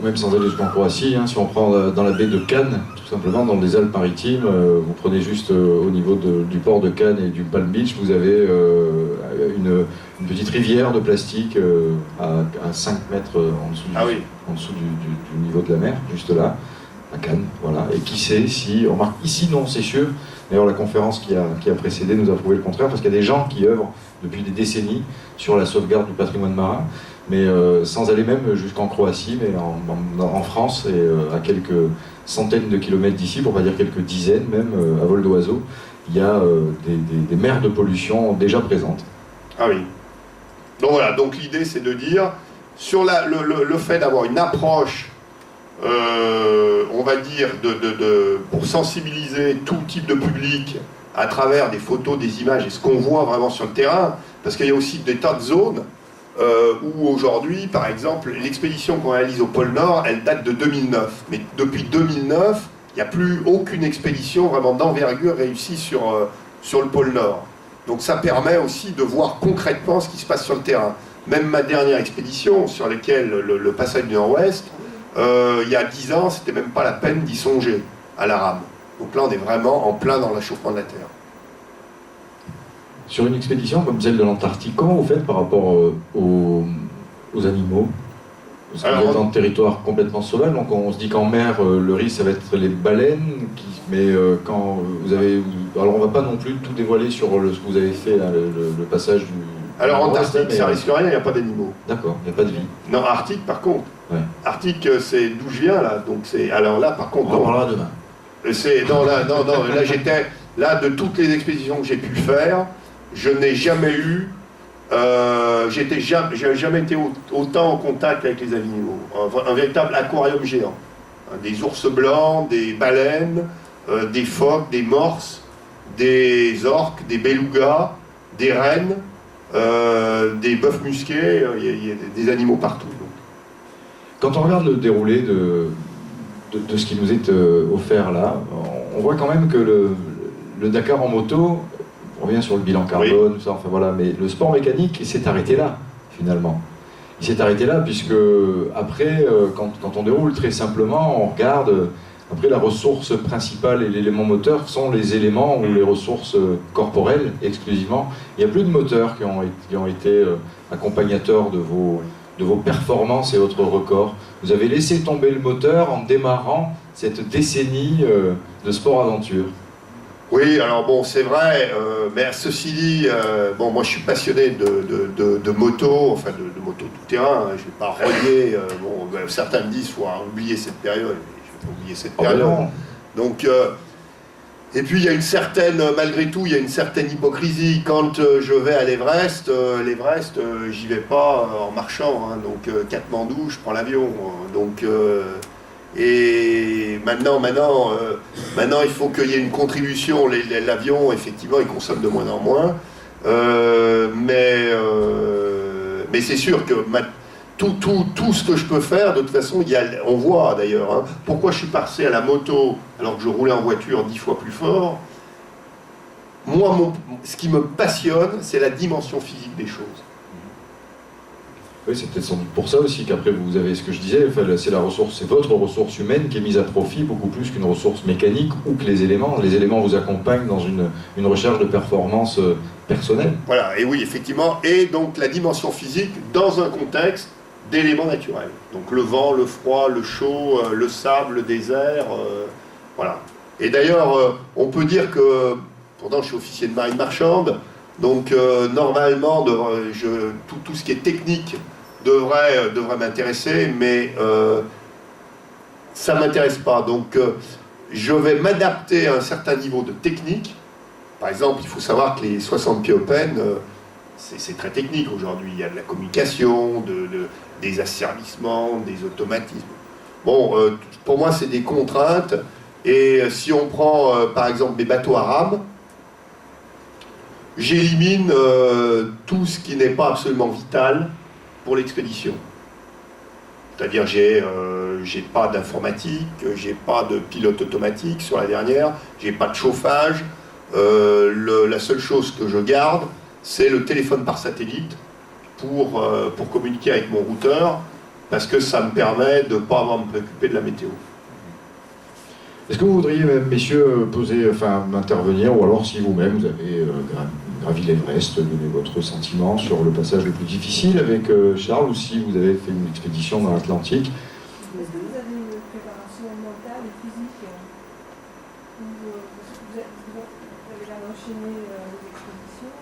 Même sans aller jusqu'en Croatie, hein, si on prend dans la baie de Cannes, tout simplement dans les Alpes-Maritimes, vous prenez juste au niveau du port de Cannes et du Palm Beach, vous avez une petite rivière de plastique à 5 mètres en dessous du niveau de la mer, juste là, à Cannes, voilà. Et qui sait si, on remarque ici, non, c'est sûr. D'ailleurs, la conférence qui a précédé nous a prouvé le contraire, parce qu'il y a des gens qui œuvrent depuis des décennies sur la sauvegarde du patrimoine marin, mais sans aller même jusqu'en Croatie, mais en France, et à quelques centaines de kilomètres d'ici, pour pas dire quelques dizaines même, à vol d'oiseau, il y a des mers de pollution déjà présentes. Ah oui. Donc voilà, donc l'idée c'est de dire, sur le fait d'avoir une approche, on va dire, pour sensibiliser tout type de public à travers des photos, des images et ce qu'on voit vraiment sur le terrain, parce qu'il y a aussi des tas de zones où aujourd'hui, par exemple, l'expédition qu'on réalise au pôle Nord, elle date de 2009. Mais depuis 2009, il n'y a plus aucune expédition vraiment d'envergure réussie sur le pôle Nord. Donc ça permet aussi de voir concrètement ce qui se passe sur le terrain. Même ma dernière expédition, sur laquelle le passage du Nord-Ouest, il y a 10 ans, c'était même pas la peine d'y songer à la rame. Donc là, on est vraiment en plein dans l'achauffement de la Terre. Sur une expédition comme celle de l'Antarctique, comment vous faites par rapport aux animaux? Parce que vous êtes dans un territoire complètement sauvage, donc on se dit qu'en mer, le risque, ça va être les baleines, mais quand vous avez... Alors on ne va pas non plus tout dévoiler sur ce que vous avez fait, là, le passage du... Alors Antarctique, ça risque rien, il n'y a pas d'animaux. D'accord, il n'y a pas de vie. Non, Arctique par contre. Ouais. Arctique, c'est d'où je viens là, donc c'est... Alors là par contre... On en parlera demain. Là j'étais... Là, de toutes les expéditions que j'ai pu faire, je n'ai jamais eu... j'ai jamais été autant en contact avec les animaux. Un véritable aquarium géant. Des ours blancs, des baleines, des phoques, des morses, des orques, des belugas, des rennes, des bœufs musqués, il y a des animaux partout. Donc. Quand on regarde le déroulé de ce qui nous est offert là, on voit quand même que le Dakar en moto, on revient sur le bilan carbone, tout ça, enfin voilà, mais le sport mécanique s'est arrêté là, finalement. Il s'est arrêté là, puisque après, quand on déroule très simplement, on regarde, après la ressource principale et l'élément moteur sont les éléments ou les ressources corporelles exclusivement. Il n'y a plus de moteurs qui ont été accompagnateurs de vos performances et autres records. Vous avez laissé tomber le moteur en démarrant cette décennie de sport-aventure. Oui, alors bon, c'est vrai, mais ceci dit, bon, moi je suis passionné de moto, enfin de moto tout-terrain, je ne vais pas relier, certains me disent qu'il faut oublier cette période, je ne vais pas oublier cette période. Donc, Et puis il y a une certaine, malgré tout, il y a une certaine hypocrisie. Quand je vais à l'Everest, j'y vais pas en marchant, hein, donc Katmandou, je prends l'avion. Donc, et maintenant, il faut qu'il y ait une contribution. L'avion, effectivement, il consomme de moins en moins. Mais c'est sûr que tout ce que je peux faire, de toute façon, on voit d'ailleurs, hein, pourquoi je suis passé à la moto alors que je roulais en voiture 10 fois plus fort. Moi, ce qui me passionne, c'est la dimension physique des choses. Oui, c'est peut-être sans doute pour ça aussi qu'après vous avez ce que je disais, c'est votre ressource humaine qui est mise à profit beaucoup plus qu'une ressource mécanique ou que les éléments. Les éléments vous accompagnent dans une recherche de performance personnelle. Voilà, et oui, effectivement, et donc la dimension physique dans un contexte d'éléments naturels. Donc le vent, le froid, le chaud, le sable, le désert, voilà. Et d'ailleurs, on peut dire que, pourtant je suis officier de marine marchande, donc normalement, tout ce qui est technique devrait m'intéresser, mais ça ne m'intéresse pas. Donc je vais m'adapter à un certain niveau de technique. Par exemple, il faut savoir que les 60 pieds open, c'est très technique aujourd'hui. Il y a de la communication, des asservissements, des automatismes. Bon, pour moi, c'est des contraintes. Et si on prend, par exemple, mes bateaux à rame, j'élimine tout ce qui n'est pas absolument vital pour l'expédition. C'est-à-dire, j'ai pas d'informatique, j'ai pas de pilote automatique sur la dernière, j'ai pas de chauffage. La seule chose que je garde, c'est le téléphone par satellite pour communiquer avec mon routeur, parce que ça me permet de ne pas avoir à me préoccuper de la météo. Est-ce que vous voudriez, messieurs, intervenir, ou alors si vous-même vous avez gravi l'Everest, donner votre sentiment sur le passage le plus difficile avec Charles, ou si vous avez fait une expédition dans l'Atlantique? Est-ce que vous avez une préparation mentale et physique vous avez là enchaîné les expéditions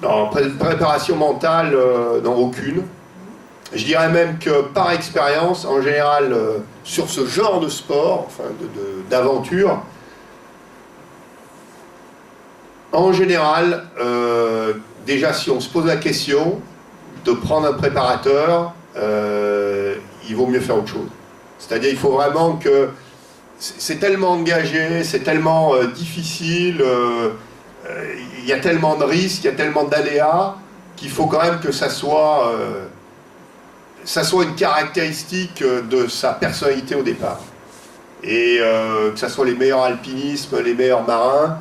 Non, préparation mentale, non, aucune. Je dirais même que par expérience, en général, sur ce genre de sport, enfin d'aventure, en général, déjà si on se pose la question de prendre un préparateur, il vaut mieux faire autre chose. C'est-à-dire il faut vraiment que... C'est tellement engagé, c'est tellement difficile, il y a tellement de risques, il y a tellement d'aléas, qu'il faut quand même que ça soit une caractéristique de sa personnalité au départ. Et que ça soit les meilleurs alpinismes, les meilleurs marins.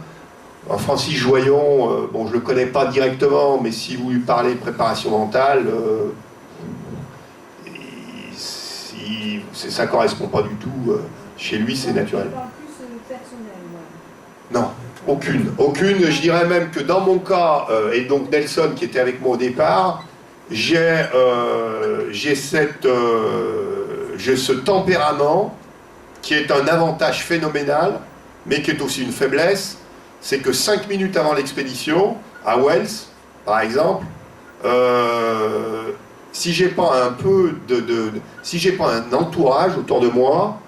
Francis Joyon, bon, je ne le connais pas directement, mais si vous lui parlez de préparation mentale, ça ne correspond pas du tout. Chez lui, c'est naturel. Je parle plus personnel, Non, aucune. Je dirais même que dans mon cas, et donc Nelson qui était avec moi au départ, j'ai ce tempérament qui est un avantage phénoménal, mais qui est aussi une faiblesse. C'est que 5 minutes avant l'expédition, à Wells, par exemple, si j'ai pas si j'ai pas un entourage autour de moi,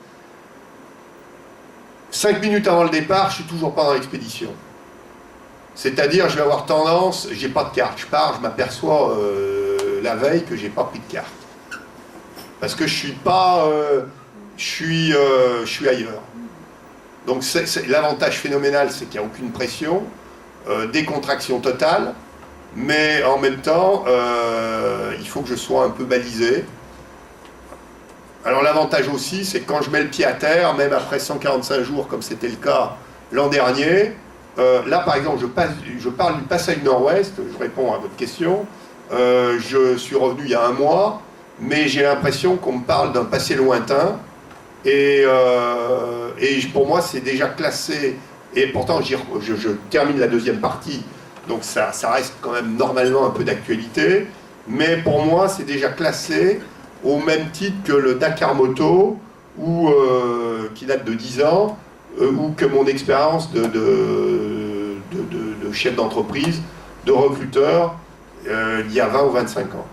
5 minutes avant le départ, je suis toujours pas dans l'expédition. C'est-à-dire, je vais avoir tendance, j'ai pas de carte, je pars, je m'aperçois la veille que j'ai pas pris de carte. Parce que je suis pas, je suis ailleurs. Donc l'avantage phénoménal, c'est qu'il n'y a aucune pression, décontraction totale, mais en même temps, il faut que je sois un peu balisé. Alors l'avantage aussi, c'est que quand je mets le pied à terre, même après 145 jours, comme c'était le cas l'an dernier, là par exemple, je parle du passage nord-ouest, je réponds à votre question, je suis revenu il y a 1 mois, mais j'ai l'impression qu'on me parle d'un passé lointain, et pour moi c'est déjà classé, et pourtant je termine la deuxième partie, donc ça reste quand même normalement un peu d'actualité, mais pour moi c'est déjà classé au même titre que le Dakar Moto, qui date de 10 ans, ou que mon expérience de chef d'entreprise, de recruteur, il y a 20 ou 25 ans.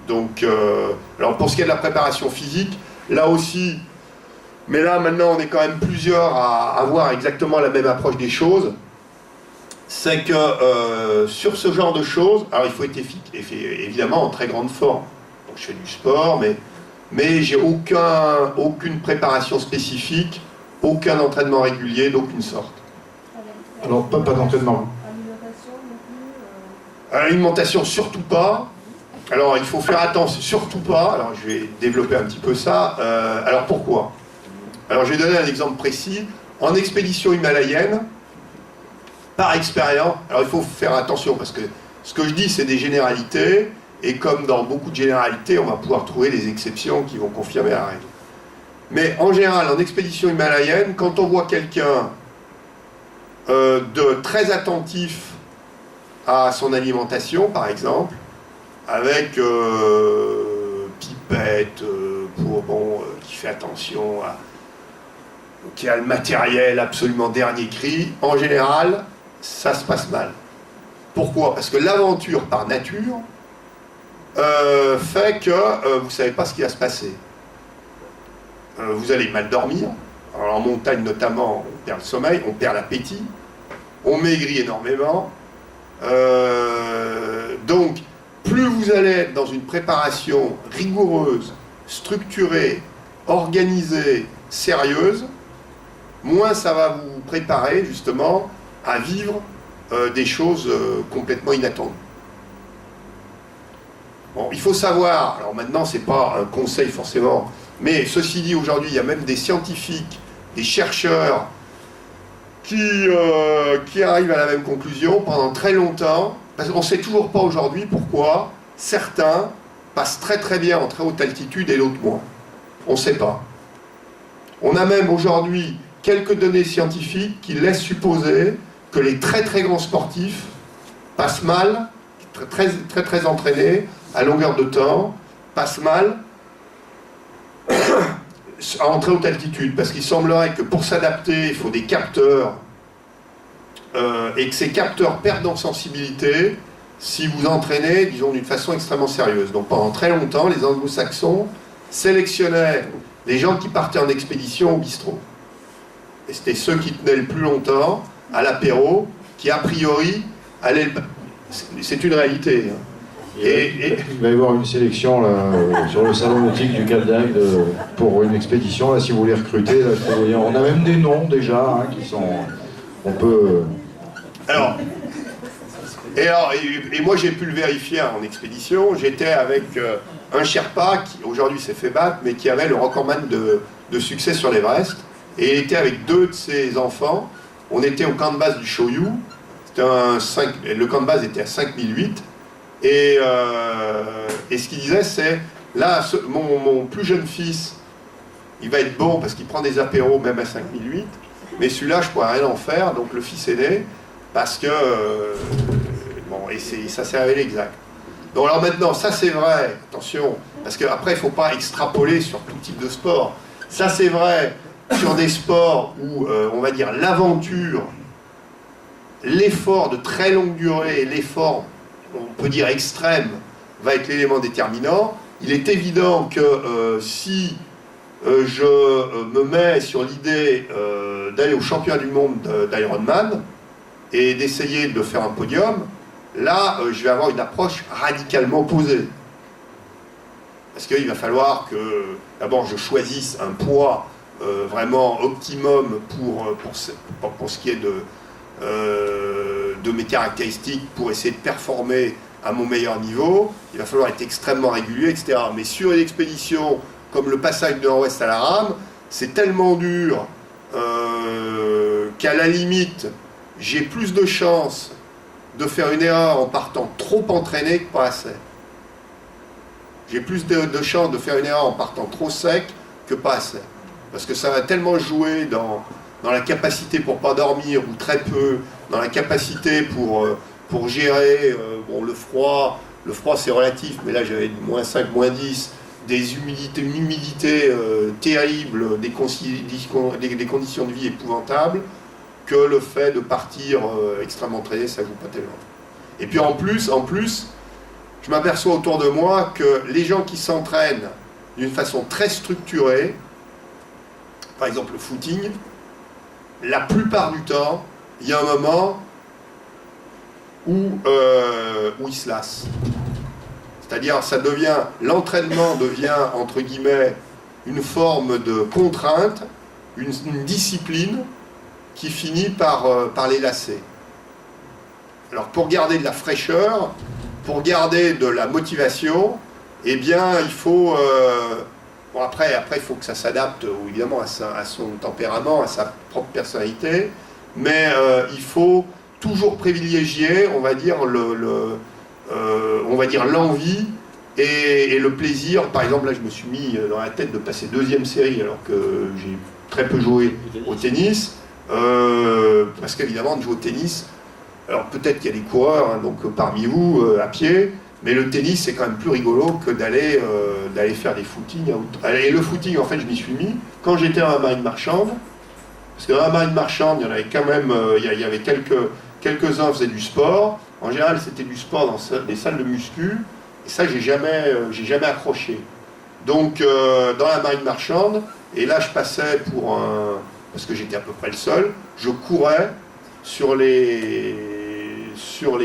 Donc, alors pour ce qui est de la préparation physique, là aussi, Mais là, maintenant, on est quand même plusieurs à avoir exactement la même approche des choses. C'est que sur ce genre de choses, alors il faut être évidemment en très grande forme. Donc, je fais du sport, mais j'ai aucune préparation spécifique, aucun entraînement régulier d'aucune sorte. Alors, pas d'entraînement. Alimentation non plus Alimentation, surtout pas. Alors, il faut faire attention, surtout pas. Alors, je vais développer un petit peu ça. Alors, pourquoi ? Alors, je vais donner un exemple précis. En expédition himalayenne, par expérience, alors il faut faire attention parce que ce que je dis, c'est des généralités. Et comme dans beaucoup de généralités, on va pouvoir trouver des exceptions qui vont confirmer la règle. Mais en général, en expédition himalayenne, quand on voit quelqu'un de très attentif à son alimentation, par exemple, avec pipette, qui fait attention, qui a le matériel absolument dernier cri, en général, ça se passe mal. Pourquoi ? Parce que l'aventure par nature fait que vous ne savez pas ce qui va se passer. Vous allez mal dormir. Alors, en montagne notamment, on perd le sommeil, on perd l'appétit, on maigrit énormément. Donc, plus vous allez être dans une préparation rigoureuse, structurée, organisée, sérieuse, moins ça va vous préparer justement à vivre des choses complètement inattendues. Bon, il faut savoir, alors maintenant c'est pas un conseil forcément, mais ceci dit, aujourd'hui il y a même des scientifiques, des chercheurs qui arrivent à la même conclusion pendant très longtemps, parce qu'on ne sait toujours pas aujourd'hui pourquoi certains passent très très bien en très haute altitude et d'autres moins. On ne sait pas. On a même aujourd'hui quelques données scientifiques qui laissent supposer que les très très grands sportifs passent mal, très très très entraînés, à longueur de temps, passent mal en très haute altitude, parce qu'il semblerait que pour s'adapter, il faut des capteurs, et que ces capteurs perdent en sensibilité si vous entraînez, disons, d'une façon extrêmement sérieuse. Donc pendant très longtemps, les anglo-saxons sélectionnaient les gens qui partaient en expédition au bistrot. Et c'était ceux qui tenaient le plus longtemps, à l'apéro, qui a priori allaient... C'est une réalité. Il va y avoir une sélection là, sur le salon nautique du Cap d'Agde pour une expédition. Là, si vous voulez recruter, là, je peux vous dire, on a même des noms déjà qui sont... On peut... Alors, et moi j'ai pu le vérifier en expédition. J'étais avec un Sherpa qui aujourd'hui s'est fait battre, mais qui avait le recordman de succès sur l'Everest. Et il était avec deux de ses enfants. On était au camp de base du Shoyu. Le camp de base était à 5008. Et ce qu'il disait, c'est là, mon plus jeune fils, il va être bon parce qu'il prend des apéros même à 5008. Mais celui-là, je ne pourrais rien en faire. Donc le fils aîné, parce que ça s'est révélé exact. Donc alors maintenant, ça c'est vrai, attention, parce qu'après il ne faut pas extrapoler sur tout type de sport. Ça c'est vrai sur des sports où, on va dire, l'aventure, l'effort de très longue durée, l'effort, on peut dire extrême, va être l'élément déterminant. Il est évident que si je me mets sur l'idée d'aller au championnat du monde d'Ironman et d'essayer de faire un podium, là, je vais avoir une approche radicalement opposée. Parce qu'il va falloir que, d'abord, je choisisse un poids vraiment optimum pour ce qui est de mes caractéristiques, pour essayer de performer à mon meilleur niveau. Il va falloir être extrêmement régulier, etc. Mais sur une expédition comme le passage de Nord-Ouest à la rame, c'est tellement dur qu'à la limite, j'ai plus de chances de faire une erreur en partant trop entraîné que pas assez. J'ai plus de chances de faire une erreur en partant trop sec que pas assez. Parce que ça va tellement jouer dans la capacité pour pas dormir, ou très peu, dans la capacité pour gérer le froid. Le froid c'est relatif, mais là j'avais -5, -10, une humidité terrible, des conditions de vie épouvantables, que le fait de partir extrêmement entraîné, ça joue pas tellement. Et puis en plus, je m'aperçois autour de moi que les gens qui s'entraînent d'une façon très structurée par exemple le footing, la plupart du temps, il y a un moment où il se lasse. C'est-à-dire, l'entraînement devient, entre guillemets, une forme de contrainte, une discipline qui finit par les lasser. Alors, pour garder de la fraîcheur, pour garder de la motivation, eh bien, il faut... bon, après, il faut que ça s'adapte, évidemment, à son tempérament, à sa propre personnalité, mais il faut toujours privilégier, on va dire, l'envie et le plaisir. Par exemple, là, je me suis mis dans la tête de passer 2e série, alors que j'ai très peu joué au tennis, parce qu'évidemment, de jouer au tennis, alors peut-être qu'il y a des coureurs, hein, donc parmi vous, à pied, mais le tennis, c'est quand même plus rigolo que d'aller faire des footings. Et le footing, en fait, je m'y suis mis quand j'étais à la marine marchande, parce que dans la marine marchande, il y en avait quand même, il y avait quelques-uns faisaient du sport. En général, c'était du sport dans des salles de muscu, et ça, j'ai jamais accroché. Donc, dans la marine marchande, et là, je passais parce que j'étais à peu près le seul, je courais sur les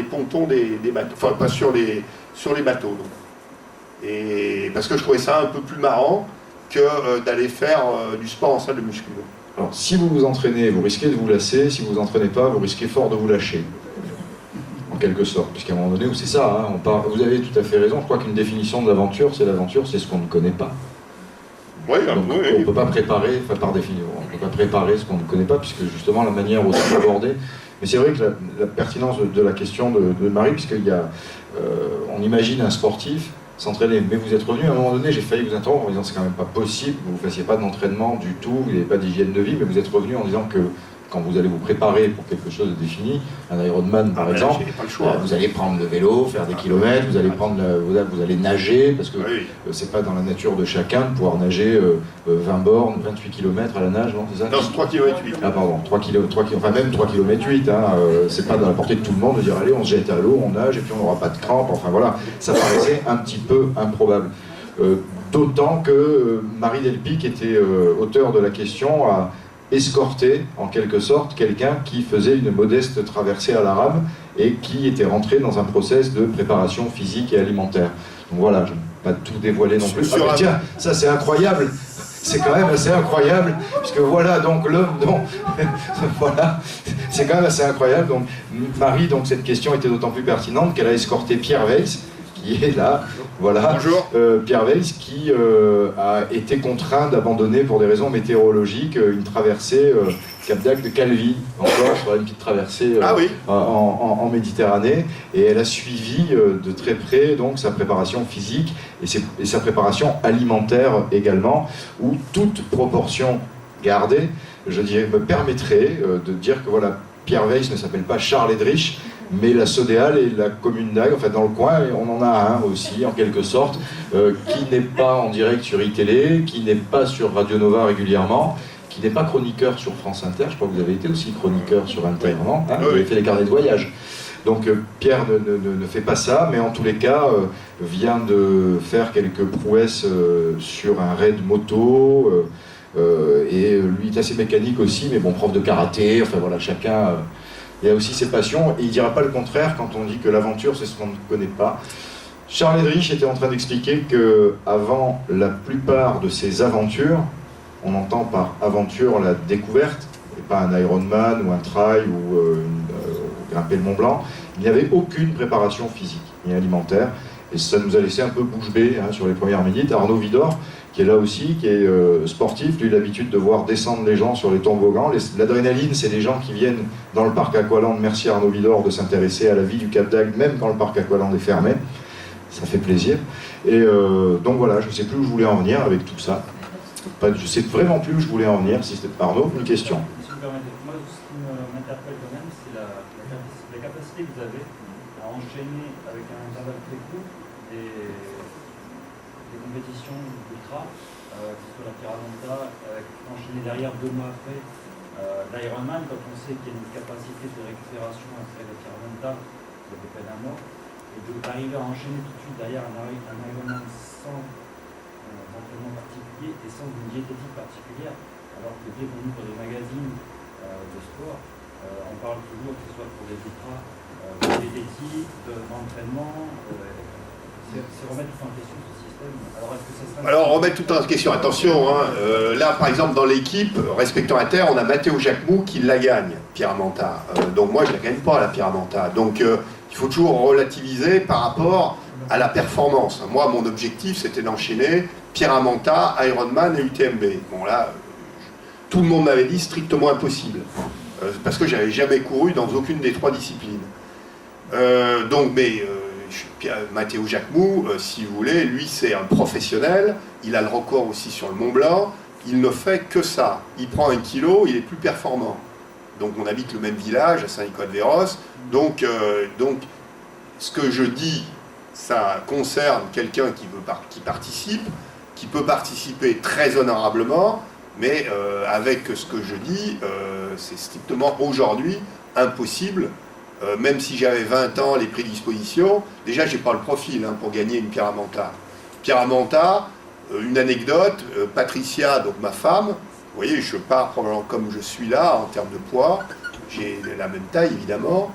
pontons des bateaux, enfin, pas sur les bateaux. Donc. Et parce que je trouvais ça un peu plus marrant que d'aller faire du sport en salle de muscu. Alors, si vous vous entraînez, vous risquez de vous lasser. Si vous vous entraînez pas, vous risquez fort de vous lâcher. En quelque sorte. Puisqu'à un moment donné, c'est ça, hein, vous avez tout à fait raison. Je crois qu'une définition de l'aventure, c'est ce qu'on ne connaît pas. Oui, donc, oui. On ne peut pas préparer, enfin, par définition, on ne peut pas préparer ce qu'on ne connaît pas, puisque justement, la manière aussi d'abordé. Mais c'est vrai que la pertinence de la question de Marie, puisqu'il y a, on imagine un sportif s'entraîner. Mais vous êtes revenu, à un moment donné, j'ai failli vous interrompre en disant c'est quand même pas possible, vous ne fassiez pas d'entraînement du tout, vous n'avez pas d'hygiène de vie, mais vous êtes revenu en disant que quand vous allez vous préparer pour quelque chose de défini, un Ironman par exemple, pas le choix. Vous allez prendre le vélo, faire des kilomètres, vous allez vous allez nager, parce que c'est pas dans la nature de chacun de pouvoir nager 20 bornes, 28 km à la nage, non, c'est ça? Non, c'est 3 km 8. Ah pardon, 3 km, enfin même 3 km 8, hein, c'est pas dans la portée de tout le monde de dire allez on se jette à l'eau, on nage et puis on n'aura pas de crampes, enfin voilà, ça paraissait un petit peu improbable. D'autant que Marie Delpic était auteur de la question à escorter en quelque sorte quelqu'un qui faisait une modeste traversée à la rame et qui était rentré dans un process de préparation physique et alimentaire. Donc voilà, je ne vais pas tout dévoiler non plus. Ah, tiens, ça c'est incroyable, c'est quand même assez incroyable, puisque voilà donc l'homme dont... voilà, c'est quand même assez incroyable. Donc Marie, donc cette question était d'autant plus pertinente qu'elle a escorté Pierre Weiss, qui est là, voilà. Bonjour. Pierre Weiss qui a été contraint d'abandonner pour des raisons météorologiques une traversée Cap d'Agde de Calvi, encore sur une petite traversée en Méditerranée, et elle a suivi de très près donc sa préparation physique et sa préparation alimentaire également, où toute proportion gardée, je dirais, me permettrait de dire que voilà, Pierre Weiss ne s'appelle pas Charles Edrich, mais la Sodéal et la commune d'Agde, enfin dans le coin, on en a un aussi, en quelque sorte, qui n'est pas en direct sur iTélé, qui n'est pas sur Radio Nova régulièrement, qui n'est pas chroniqueur sur France Inter. Je crois que vous avez été aussi chroniqueur sur Inter, non, hein, vous avez fait les carnets de voyage. Donc Pierre ne fait pas ça, mais en tous les cas vient de faire quelques prouesses sur un raid moto, et lui est assez mécanique aussi, mais bon, prof de karaté, enfin voilà, chacun... il y a aussi ses passions, et il ne dira pas le contraire quand on dit que l'aventure, c'est ce qu'on ne connaît pas. Charles Edrich était en train d'expliquer qu'avant la plupart de ses aventures, on entend par aventure la découverte, et pas un Ironman ou un trail ou grimper le Mont Blanc, il n'y avait aucune préparation physique ni alimentaire, et ça nous a laissé un peu bouche bée sur les premières minutes. Arnaud Vidor, qui est là aussi, qui est sportif, lui, il a l'habitude de voir descendre les gens sur les toboggans. L'adrénaline, c'est les gens qui viennent dans le parc Aqualand. Merci Arnaud Vidor de s'intéresser à la vie du Cap d'Agde, même quand le parc Aqualand est fermé. Ça fait plaisir. Et donc voilà, je ne sais plus où je voulais en venir avec tout ça. Je ne sais vraiment plus où je voulais en venir. Si c'était Arnaud, une question. Si vous permettez, moi, ce qui m'interpelle quand même, c'est la capacité que vous avez à enchaîner avec un intervalle très court des compétitions ultra, que ce soit la Terra enchaîner derrière 2 mois après l'Ironman, quand on sait qu'il y a une capacité de récupération après la Terra de peu près d'un mois, et d'arriver à enchaîner tout de suite derrière un Ironman sans entraînement particulier et sans une diététique particulière, alors que dès qu'on ouvre des magazines de sport, on parle toujours, que ce soit pour des ultras, de VTT, d'entraînement, c'est remettre tout en question ce système. Alors, est-ce que ça serait... Alors, remettre tout en question, attention, hein, là, par exemple, dans l'équipe, respectant la Terre, on a Matteo Jacquemou qui la gagne, Pierre-Manta. Donc, moi, je ne la gagne pas, la Pierre-Manta. Donc, il faut toujours relativiser par rapport à la performance. Moi, mon objectif, c'était d'enchaîner Pierre-Manta, Ironman et UTMB. Bon, là, tout le monde m'avait dit strictement impossible. Parce que j'avais jamais couru dans aucune des 3 disciplines. Matteo Jacquemou, si vous voulez, lui c'est un professionnel, il a le record aussi sur le Mont Blanc, il ne fait que ça. Il prend 1 kilo, il est plus performant. Donc on habite le même village, à Saint-Nicolas-de-Véros, donc ce que je dis, ça concerne quelqu'un qui participe, qui peut participer très honorablement, mais avec ce que je dis, c'est strictement aujourd'hui impossible. Même si j'avais 20 ans, les prédispositions, déjà j'ai pas le profil pour gagner une Pierre-Manta. Pierre-Manta, une anecdote, Patricia, donc ma femme, vous voyez, je pars probablement comme je suis là en termes de poids, j'ai la même taille évidemment.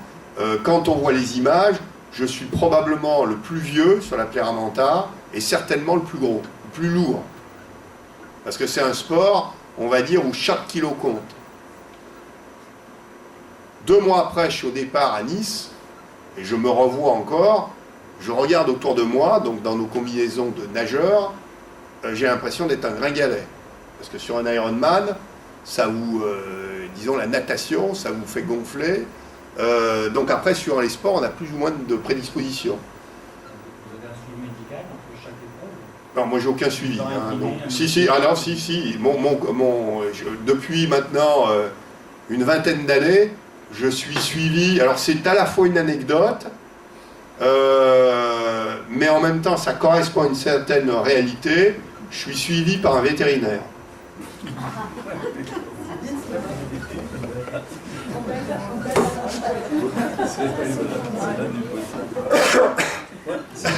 Quand on voit les images, je suis probablement le plus vieux sur la Pierre-Manta et certainement le plus gros, le plus lourd. Parce que c'est un sport, on va dire, où chaque kilo compte. 2 mois après, je suis au départ à Nice, et je me revois encore, je regarde autour de moi, donc dans nos combinaisons de nageurs, j'ai l'impression d'être un gringalet. Parce que sur un Ironman, ça vous, disons la natation, ça vous fait gonfler. Donc après, sur les sports, on a plus ou moins de prédispositions. Vous avez un suivi médical entre chaque épreuve? Non, moi j'ai aucun suivi. Depuis maintenant une vingtaine d'années, je suis suivi, alors c'est à la fois une anecdote, mais en même temps ça correspond à une certaine réalité, je suis suivi par un vétérinaire.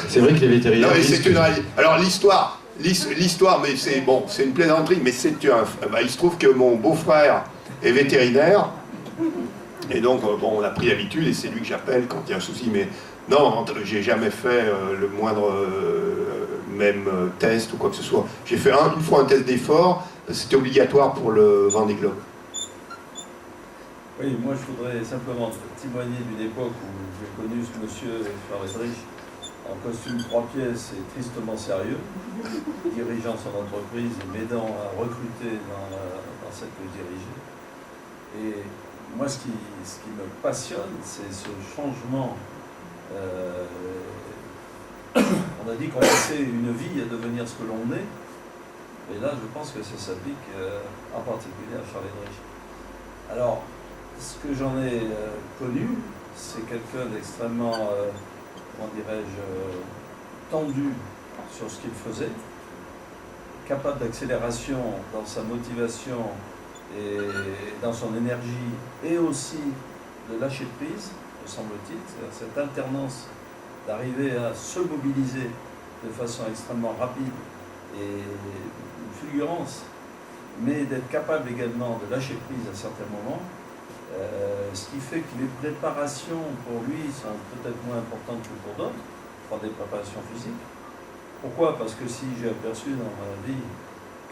C'est vrai que les vétérinaires... Non, mais c'est une réalité. Alors l'histoire, mais c'est bon, c'est une plaisanterie, mais c'est il se trouve que mon beau-frère est vétérinaire, et donc bon, on a pris l'habitude, et c'est lui que j'appelle quand il y a un souci, mais non, j'ai jamais fait le moindre même test ou quoi que ce soit. J'ai fait une fois un test d'effort, c'était obligatoire pour le Vendée Globe. Oui, moi je voudrais simplement témoigner d'une époque où j'ai connu ce monsieur Friedrich en costume 3 pièces et tristement sérieux, dirigeant son entreprise et m'aidant à recruter dans celle que je dirigeais. Et moi ce qui me passionne, c'est ce changement. On a dit qu'on passait une vie à devenir ce que l'on est, et là je pense que ça s'applique en particulier à Friedrich. Alors, ce que j'en ai connu, c'est quelqu'un d'extrêmement, comment dirais-je, tendu sur ce qu'il faisait, capable d'accélération dans sa motivation et dans son énergie, et aussi de lâcher prise, me semble-t-il, cette alternance d'arriver à se mobiliser de façon extrêmement rapide et une fulgurance, mais d'être capable également de lâcher prise à certains moments. Ce qui fait que les préparations pour lui sont peut-être moins importantes que pour d'autres, pour des préparations physiques. Pourquoi? Parce que si j'ai aperçu dans ma vie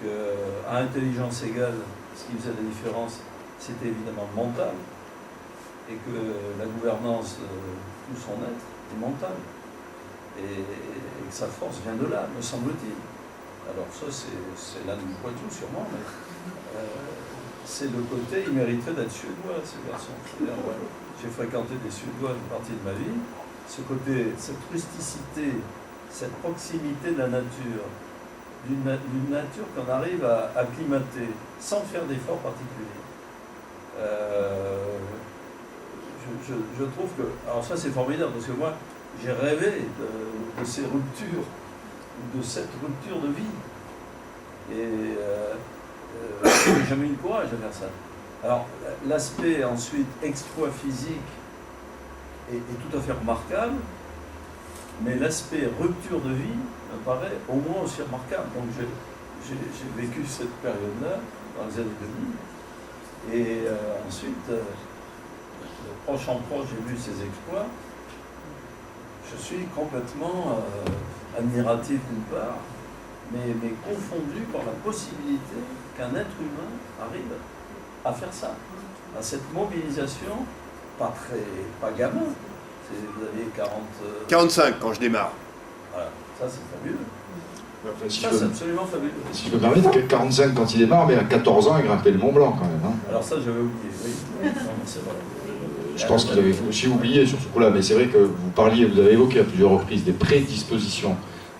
qu'à intelligence égale, ce qui faisait la différence, c'était évidemment mental, et que la gouvernance de tout son être est mentale, et que sa force vient de là, me semble-t-il. Alors ça, c'est l'un du Poitou sûrement, mais c'est le côté, il mériterait d'être suédois, ce garçon. Ouais, j'ai fréquenté des Suédois une partie de ma vie. Ce côté, cette rusticité, cette proximité de la nature, d'une nature qu'on arrive à acclimater sans faire d'efforts particuliers. Je trouve que... Alors ça c'est formidable, parce que moi j'ai rêvé de ces ruptures, de cette rupture de vie. Et j'ai jamais eu le courage de faire ça. Alors, l'aspect ensuite exploit physique est tout à fait remarquable, mais l'aspect rupture de vie me paraît au moins aussi remarquable. Donc j'ai vécu cette période-là, dans les années 2000. Et ensuite, de proche en proche, j'ai vu ses exploits. Je suis complètement admiratif d'une part, mais confondu par la possibilité qu'un être humain arrive à faire ça, à cette mobilisation, pas gamin. Vous avez 45 quand je démarre. Voilà, ça c'est fabuleux. Enfin, si Ça je c'est peux- absolument fabuleux. si je peux me permettre, 45 quand il démarre, mais à 14 ans, il grimpait le Mont Blanc quand même. Hein. Alors ça j'avais oublié, oui. Non, c'est vrai. Je pense qu'il avait aussi oublié sur ce coup-là, mais c'est vrai que vous avez évoqué à plusieurs reprises des prédispositions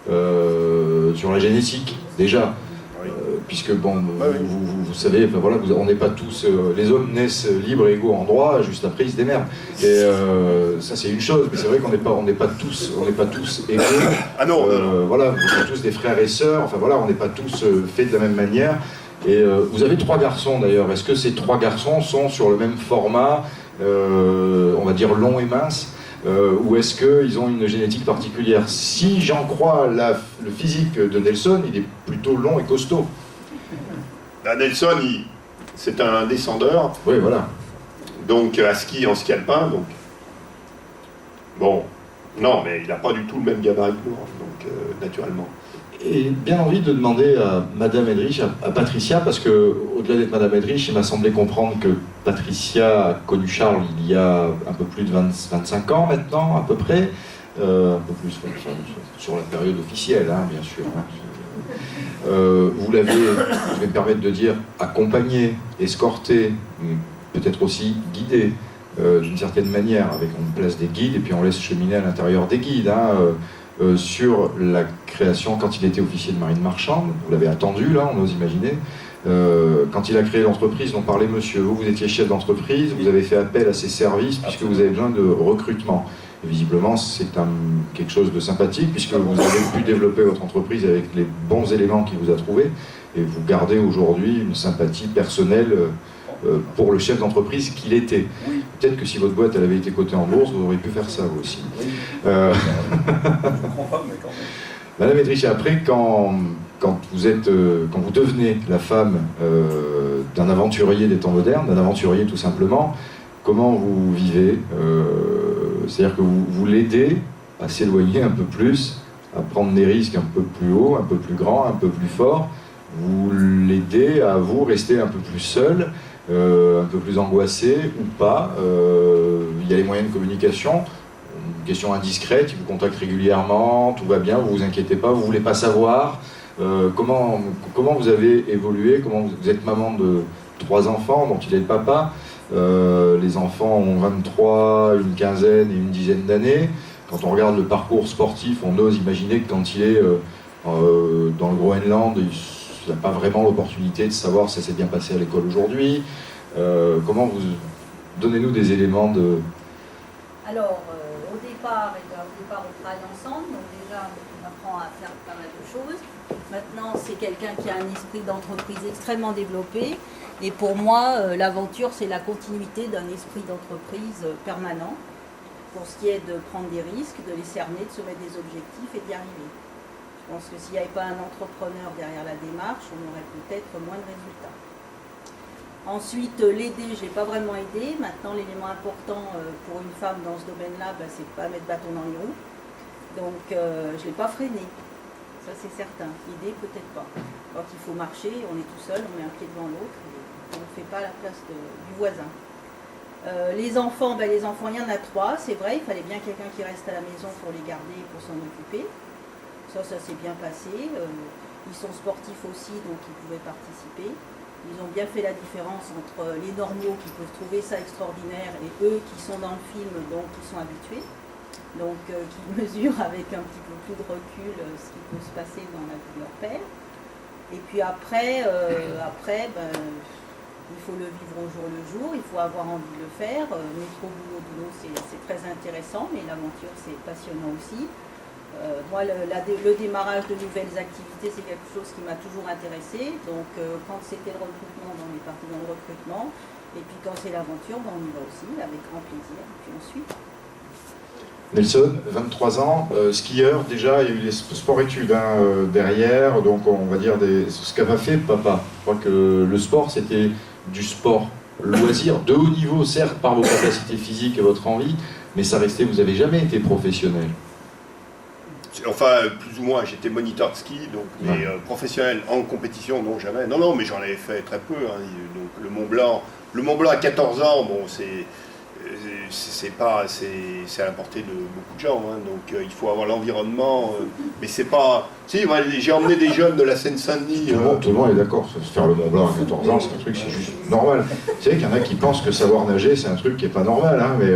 sur la génétique, déjà. Oui. Puisque bon, oui. vous savez, enfin, voilà, on n'est pas tous, les hommes naissent libres et égaux en droit, juste après ils se démerdent. Et ça c'est une chose, mais c'est vrai qu'on n'est pas tous égaux. Ah non, Voilà, vous êtes tous des frères et sœurs. Enfin voilà, on n'est pas tous faits de la même manière. Et vous avez 3 garçons d'ailleurs. Est-ce que ces 3 garçons sont sur le même format, on va dire long et mince, ou est-ce qu'ils ont une génétique particulière? Si j'en crois le physique de Nelson, il est plutôt long et costaud. Nelson, c'est un descendeur, Oui, voilà. donc en ski alpin, donc bon, non, mais il n'a pas du tout le même gabarit que nous, donc naturellement. Et bien envie de demander à Madame Edrich, à Patricia, parce que au-delà d'être Madame Edrich, il m'a semblé comprendre que Patricia a connu Charles il y a un peu plus de 25 ans maintenant, à peu près, un peu plus sur la période officielle, hein, bien sûr. Hein. Vous l'avez, je vais me permettre de dire, accompagné, escorté, peut-être aussi guidé, d'une certaine manière, avec on place des guides et puis on laisse cheminer à l'intérieur des guides. Hein, sur la création, quand il était officier de marine marchande, vous l'avez attendu là, on ose imaginer, quand il a créé l'entreprise dont parlait monsieur, vous étiez chef d'entreprise, vous avez fait appel à ses services puisque vous avez besoin de recrutement. Et visiblement c'est quelque chose de sympathique puisque vous avez pu développer votre entreprise avec les bons éléments qu'il vous a trouvés et vous gardez aujourd'hui une sympathie personnelle pour le chef d'entreprise qu'il était. Oui. Peut-être que si votre boîte elle avait été cotée en bourse, vous auriez pu faire ça vous aussi. Oui. Je comprends pas, mais quand même. Madame Edrich, après, quand vous devenez la femme d'un aventurier des temps modernes, d'un aventurier tout simplement, comment vous vivez c'est-à-dire que vous l'aidez à s'éloigner un peu plus, à prendre des risques un peu plus hauts, un peu plus grands, un peu plus forts. Vous l'aidez à vous rester un peu plus seul, un peu plus angoissé ou pas. Il y a les moyens de communication. Une question indiscrète, il vous contacte régulièrement, tout va bien, vous vous inquiétez pas, vous voulez pas savoir. Comment vous avez évolué, comment vous êtes maman de 3 enfants dont il est le papa. Les enfants ont 23, une quinzaine et une dizaine d'années. Quand on regarde le parcours sportif, on ose imaginer que quand il est dans le Groenland, il n'a pas vraiment l'opportunité de savoir si ça s'est bien passé à l'école aujourd'hui. Comment vous donnez-nous des éléments de... Alors, au départ, on travaille ensemble, donc déjà on apprend à faire pas mal de choses. Maintenant, c'est quelqu'un qui a un esprit d'entreprise extrêmement développé. Et pour moi, l'aventure, c'est la continuité d'un esprit d'entreprise permanent. Pour ce qui est de prendre des risques, de les cerner, de se mettre des objectifs et d'y arriver. Je pense que s'il n'y avait pas un entrepreneur derrière la démarche, on aurait peut-être moins de résultats. Ensuite, l'aider, je ne l'ai pas vraiment aidé. Maintenant, l'élément important pour une femme dans ce domaine-là, c'est de ne pas mettre bâton dans les roues. Donc, je ne l'ai pas freiné. Ça, c'est certain. L'idée, peut-être pas. Quand il faut marcher, on est tout seul, on met un pied devant l'autre. On ne fait pas la place du voisin. Les enfants, il y en a 3, c'est vrai. Il fallait bien quelqu'un qui reste à la maison pour les garder et pour s'en occuper. Ça s'est bien passé. Ils sont sportifs aussi, donc ils pouvaient participer. Ils ont bien fait la différence entre les normaux qui peuvent trouver ça extraordinaire et eux qui sont dans le film, donc qui sont habitués. Donc qui mesurent avec un petit peu plus de recul ce qui peut se passer dans la vie de leur père. Et puis après, il faut le vivre au jour le jour, il faut avoir envie de le faire. Métro, boulot, c'est très intéressant, mais l'aventure c'est passionnant aussi. Moi, le démarrage de nouvelles activités, c'est quelque chose qui m'a toujours intéressé. Donc, quand c'était le recrutement, on est parti dans le recrutement. Et puis, quand c'est l'aventure, on y va aussi, avec grand plaisir. Et puis ensuite... Nelson, 23 ans, skieur, déjà, il y a eu des sports-études derrière, donc on va dire ce qu'a fait papa. Je crois que le sport, c'était du sport loisir, de haut niveau, certes, par vos capacités physiques et votre envie, mais ça restait, vous n'avez jamais été professionnel. Enfin, plus ou moins, j'étais moniteur de ski, donc, mais professionnel en compétition, non, jamais. Non, mais j'en avais fait très peu. Hein. Donc le Mont Blanc à 14 ans, bon, c'est à la portée de beaucoup de gens, hein. Donc il faut avoir l'environnement, mais c'est pas... Si, j'ai emmené des jeunes de la Seine-Saint-Denis... Tout le monde est d'accord, faire le Mont Blanc à 14 ans, c'est un truc, c'est juste normal. C'est vrai qu'il y en a qui pensent que savoir nager, c'est un truc qui est pas normal, hein, mais...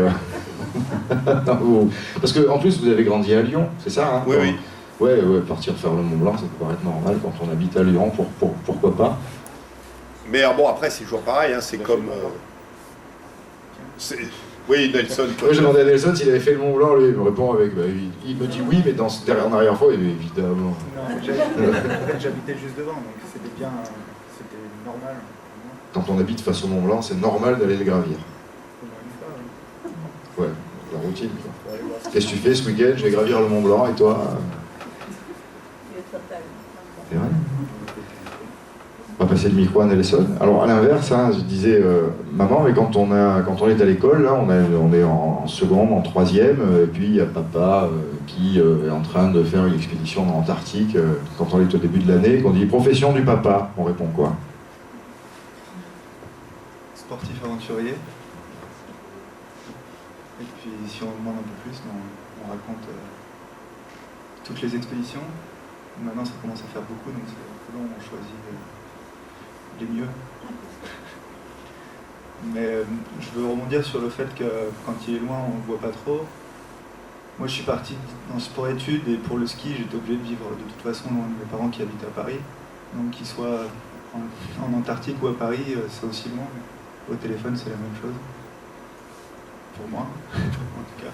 Parce qu'en plus, vous avez grandi à Lyon, c'est ça, hein? Oui. Ouais, partir faire le Mont Blanc, ça peut paraître normal quand on habite à Lyon, pourquoi pas? Mais bon, après, c'est toujours pareil, hein, c'est comme... Oui, Nelson. Moi, j'ai demandé à Nelson s'il avait fait le Mont Blanc, lui, il me répond avec... il me dit oui, mais derrière en arrière-fois, évidemment. Non, j'habitais juste devant, donc c'était normal. Quand on habite face au Mont Blanc, c'est normal d'aller le gravir. Ouais, la routine, quoi. Qu'est-ce que tu fais ce week-end? Je vais gravir le Mont Blanc, et toi? C'est vrai. On va passer le micro à Nelson. Alors à l'inverse, hein, je disais, maman, mais quand on est à l'école, là, on est en seconde, en troisième, et puis il y a papa qui est en train de faire une expédition dans l'Antarctique, quand on est au début de l'année, qu'on dit profession du papa, on répond quoi? Sportif aventurier. Et puis si on demande un peu plus, on raconte toutes les expéditions. Maintenant ça commence à faire beaucoup, donc c'est un peu long, on choisit les mieux. Mais je veux rebondir sur le fait que quand il est loin, on ne le voit pas trop. Moi je suis parti en sport-études et pour le ski, j'étais obligé de vivre de toute façon loin de mes parents qui habitent à Paris. Donc qu'ils soient en Antarctique ou à Paris, c'est aussi loin. Au téléphone, c'est la même chose. Pour moi, en tout cas.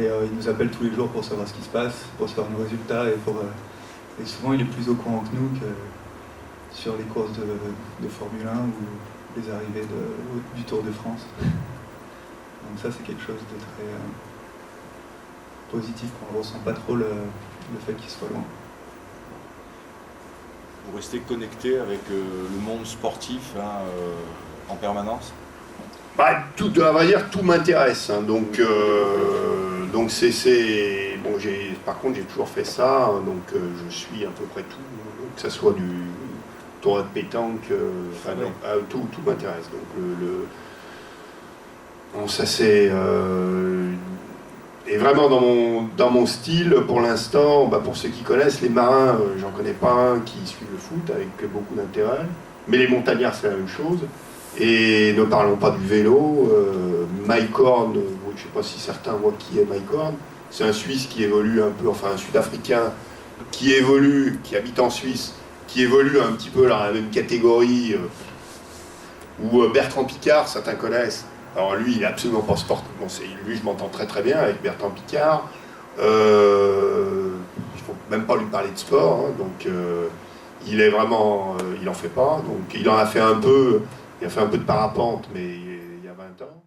Et il nous appelle tous les jours pour savoir ce qui se passe, pour savoir nos résultats, et souvent il est plus au courant que nous sur les courses de Formule 1 ou les arrivées du Tour de France. Donc ça c'est quelque chose de très positif, qu'on ne ressent pas trop le fait qu'il soit loin. Vous restez connecté avec le monde sportif en permanence? À vrai dire, tout m'intéresse, hein. Donc bon, par contre, j'ai toujours fait ça, hein. Donc je suis à peu près tout, hein. Que ce soit du tournoi de pétanque, tout m'intéresse. Donc bon, ça c'est et vraiment dans mon style pour l'instant. Pour ceux qui connaissent, les marins, j'en connais pas un qui suit le foot avec beaucoup d'intérêt, mais les montagnards c'est la même chose. Et ne parlons pas du vélo, Mike Horn, je ne sais pas si certains voient qui est Mike Horn, c'est un Suisse qui évolue un peu, enfin un Sud-Africain qui habite en Suisse, qui évolue un petit peu dans la même catégorie, ou Bertrand Piccard, certains connaissent. Alors lui, il est absolument pas sportif, bon, lui je m'entends très très bien avec Bertrand Piccard, il ne faut même pas lui parler de sport, hein. Donc il est vraiment, il en fait pas, donc il en a fait un peu. Il a fait un peu de parapente, mais il y a 20 ans.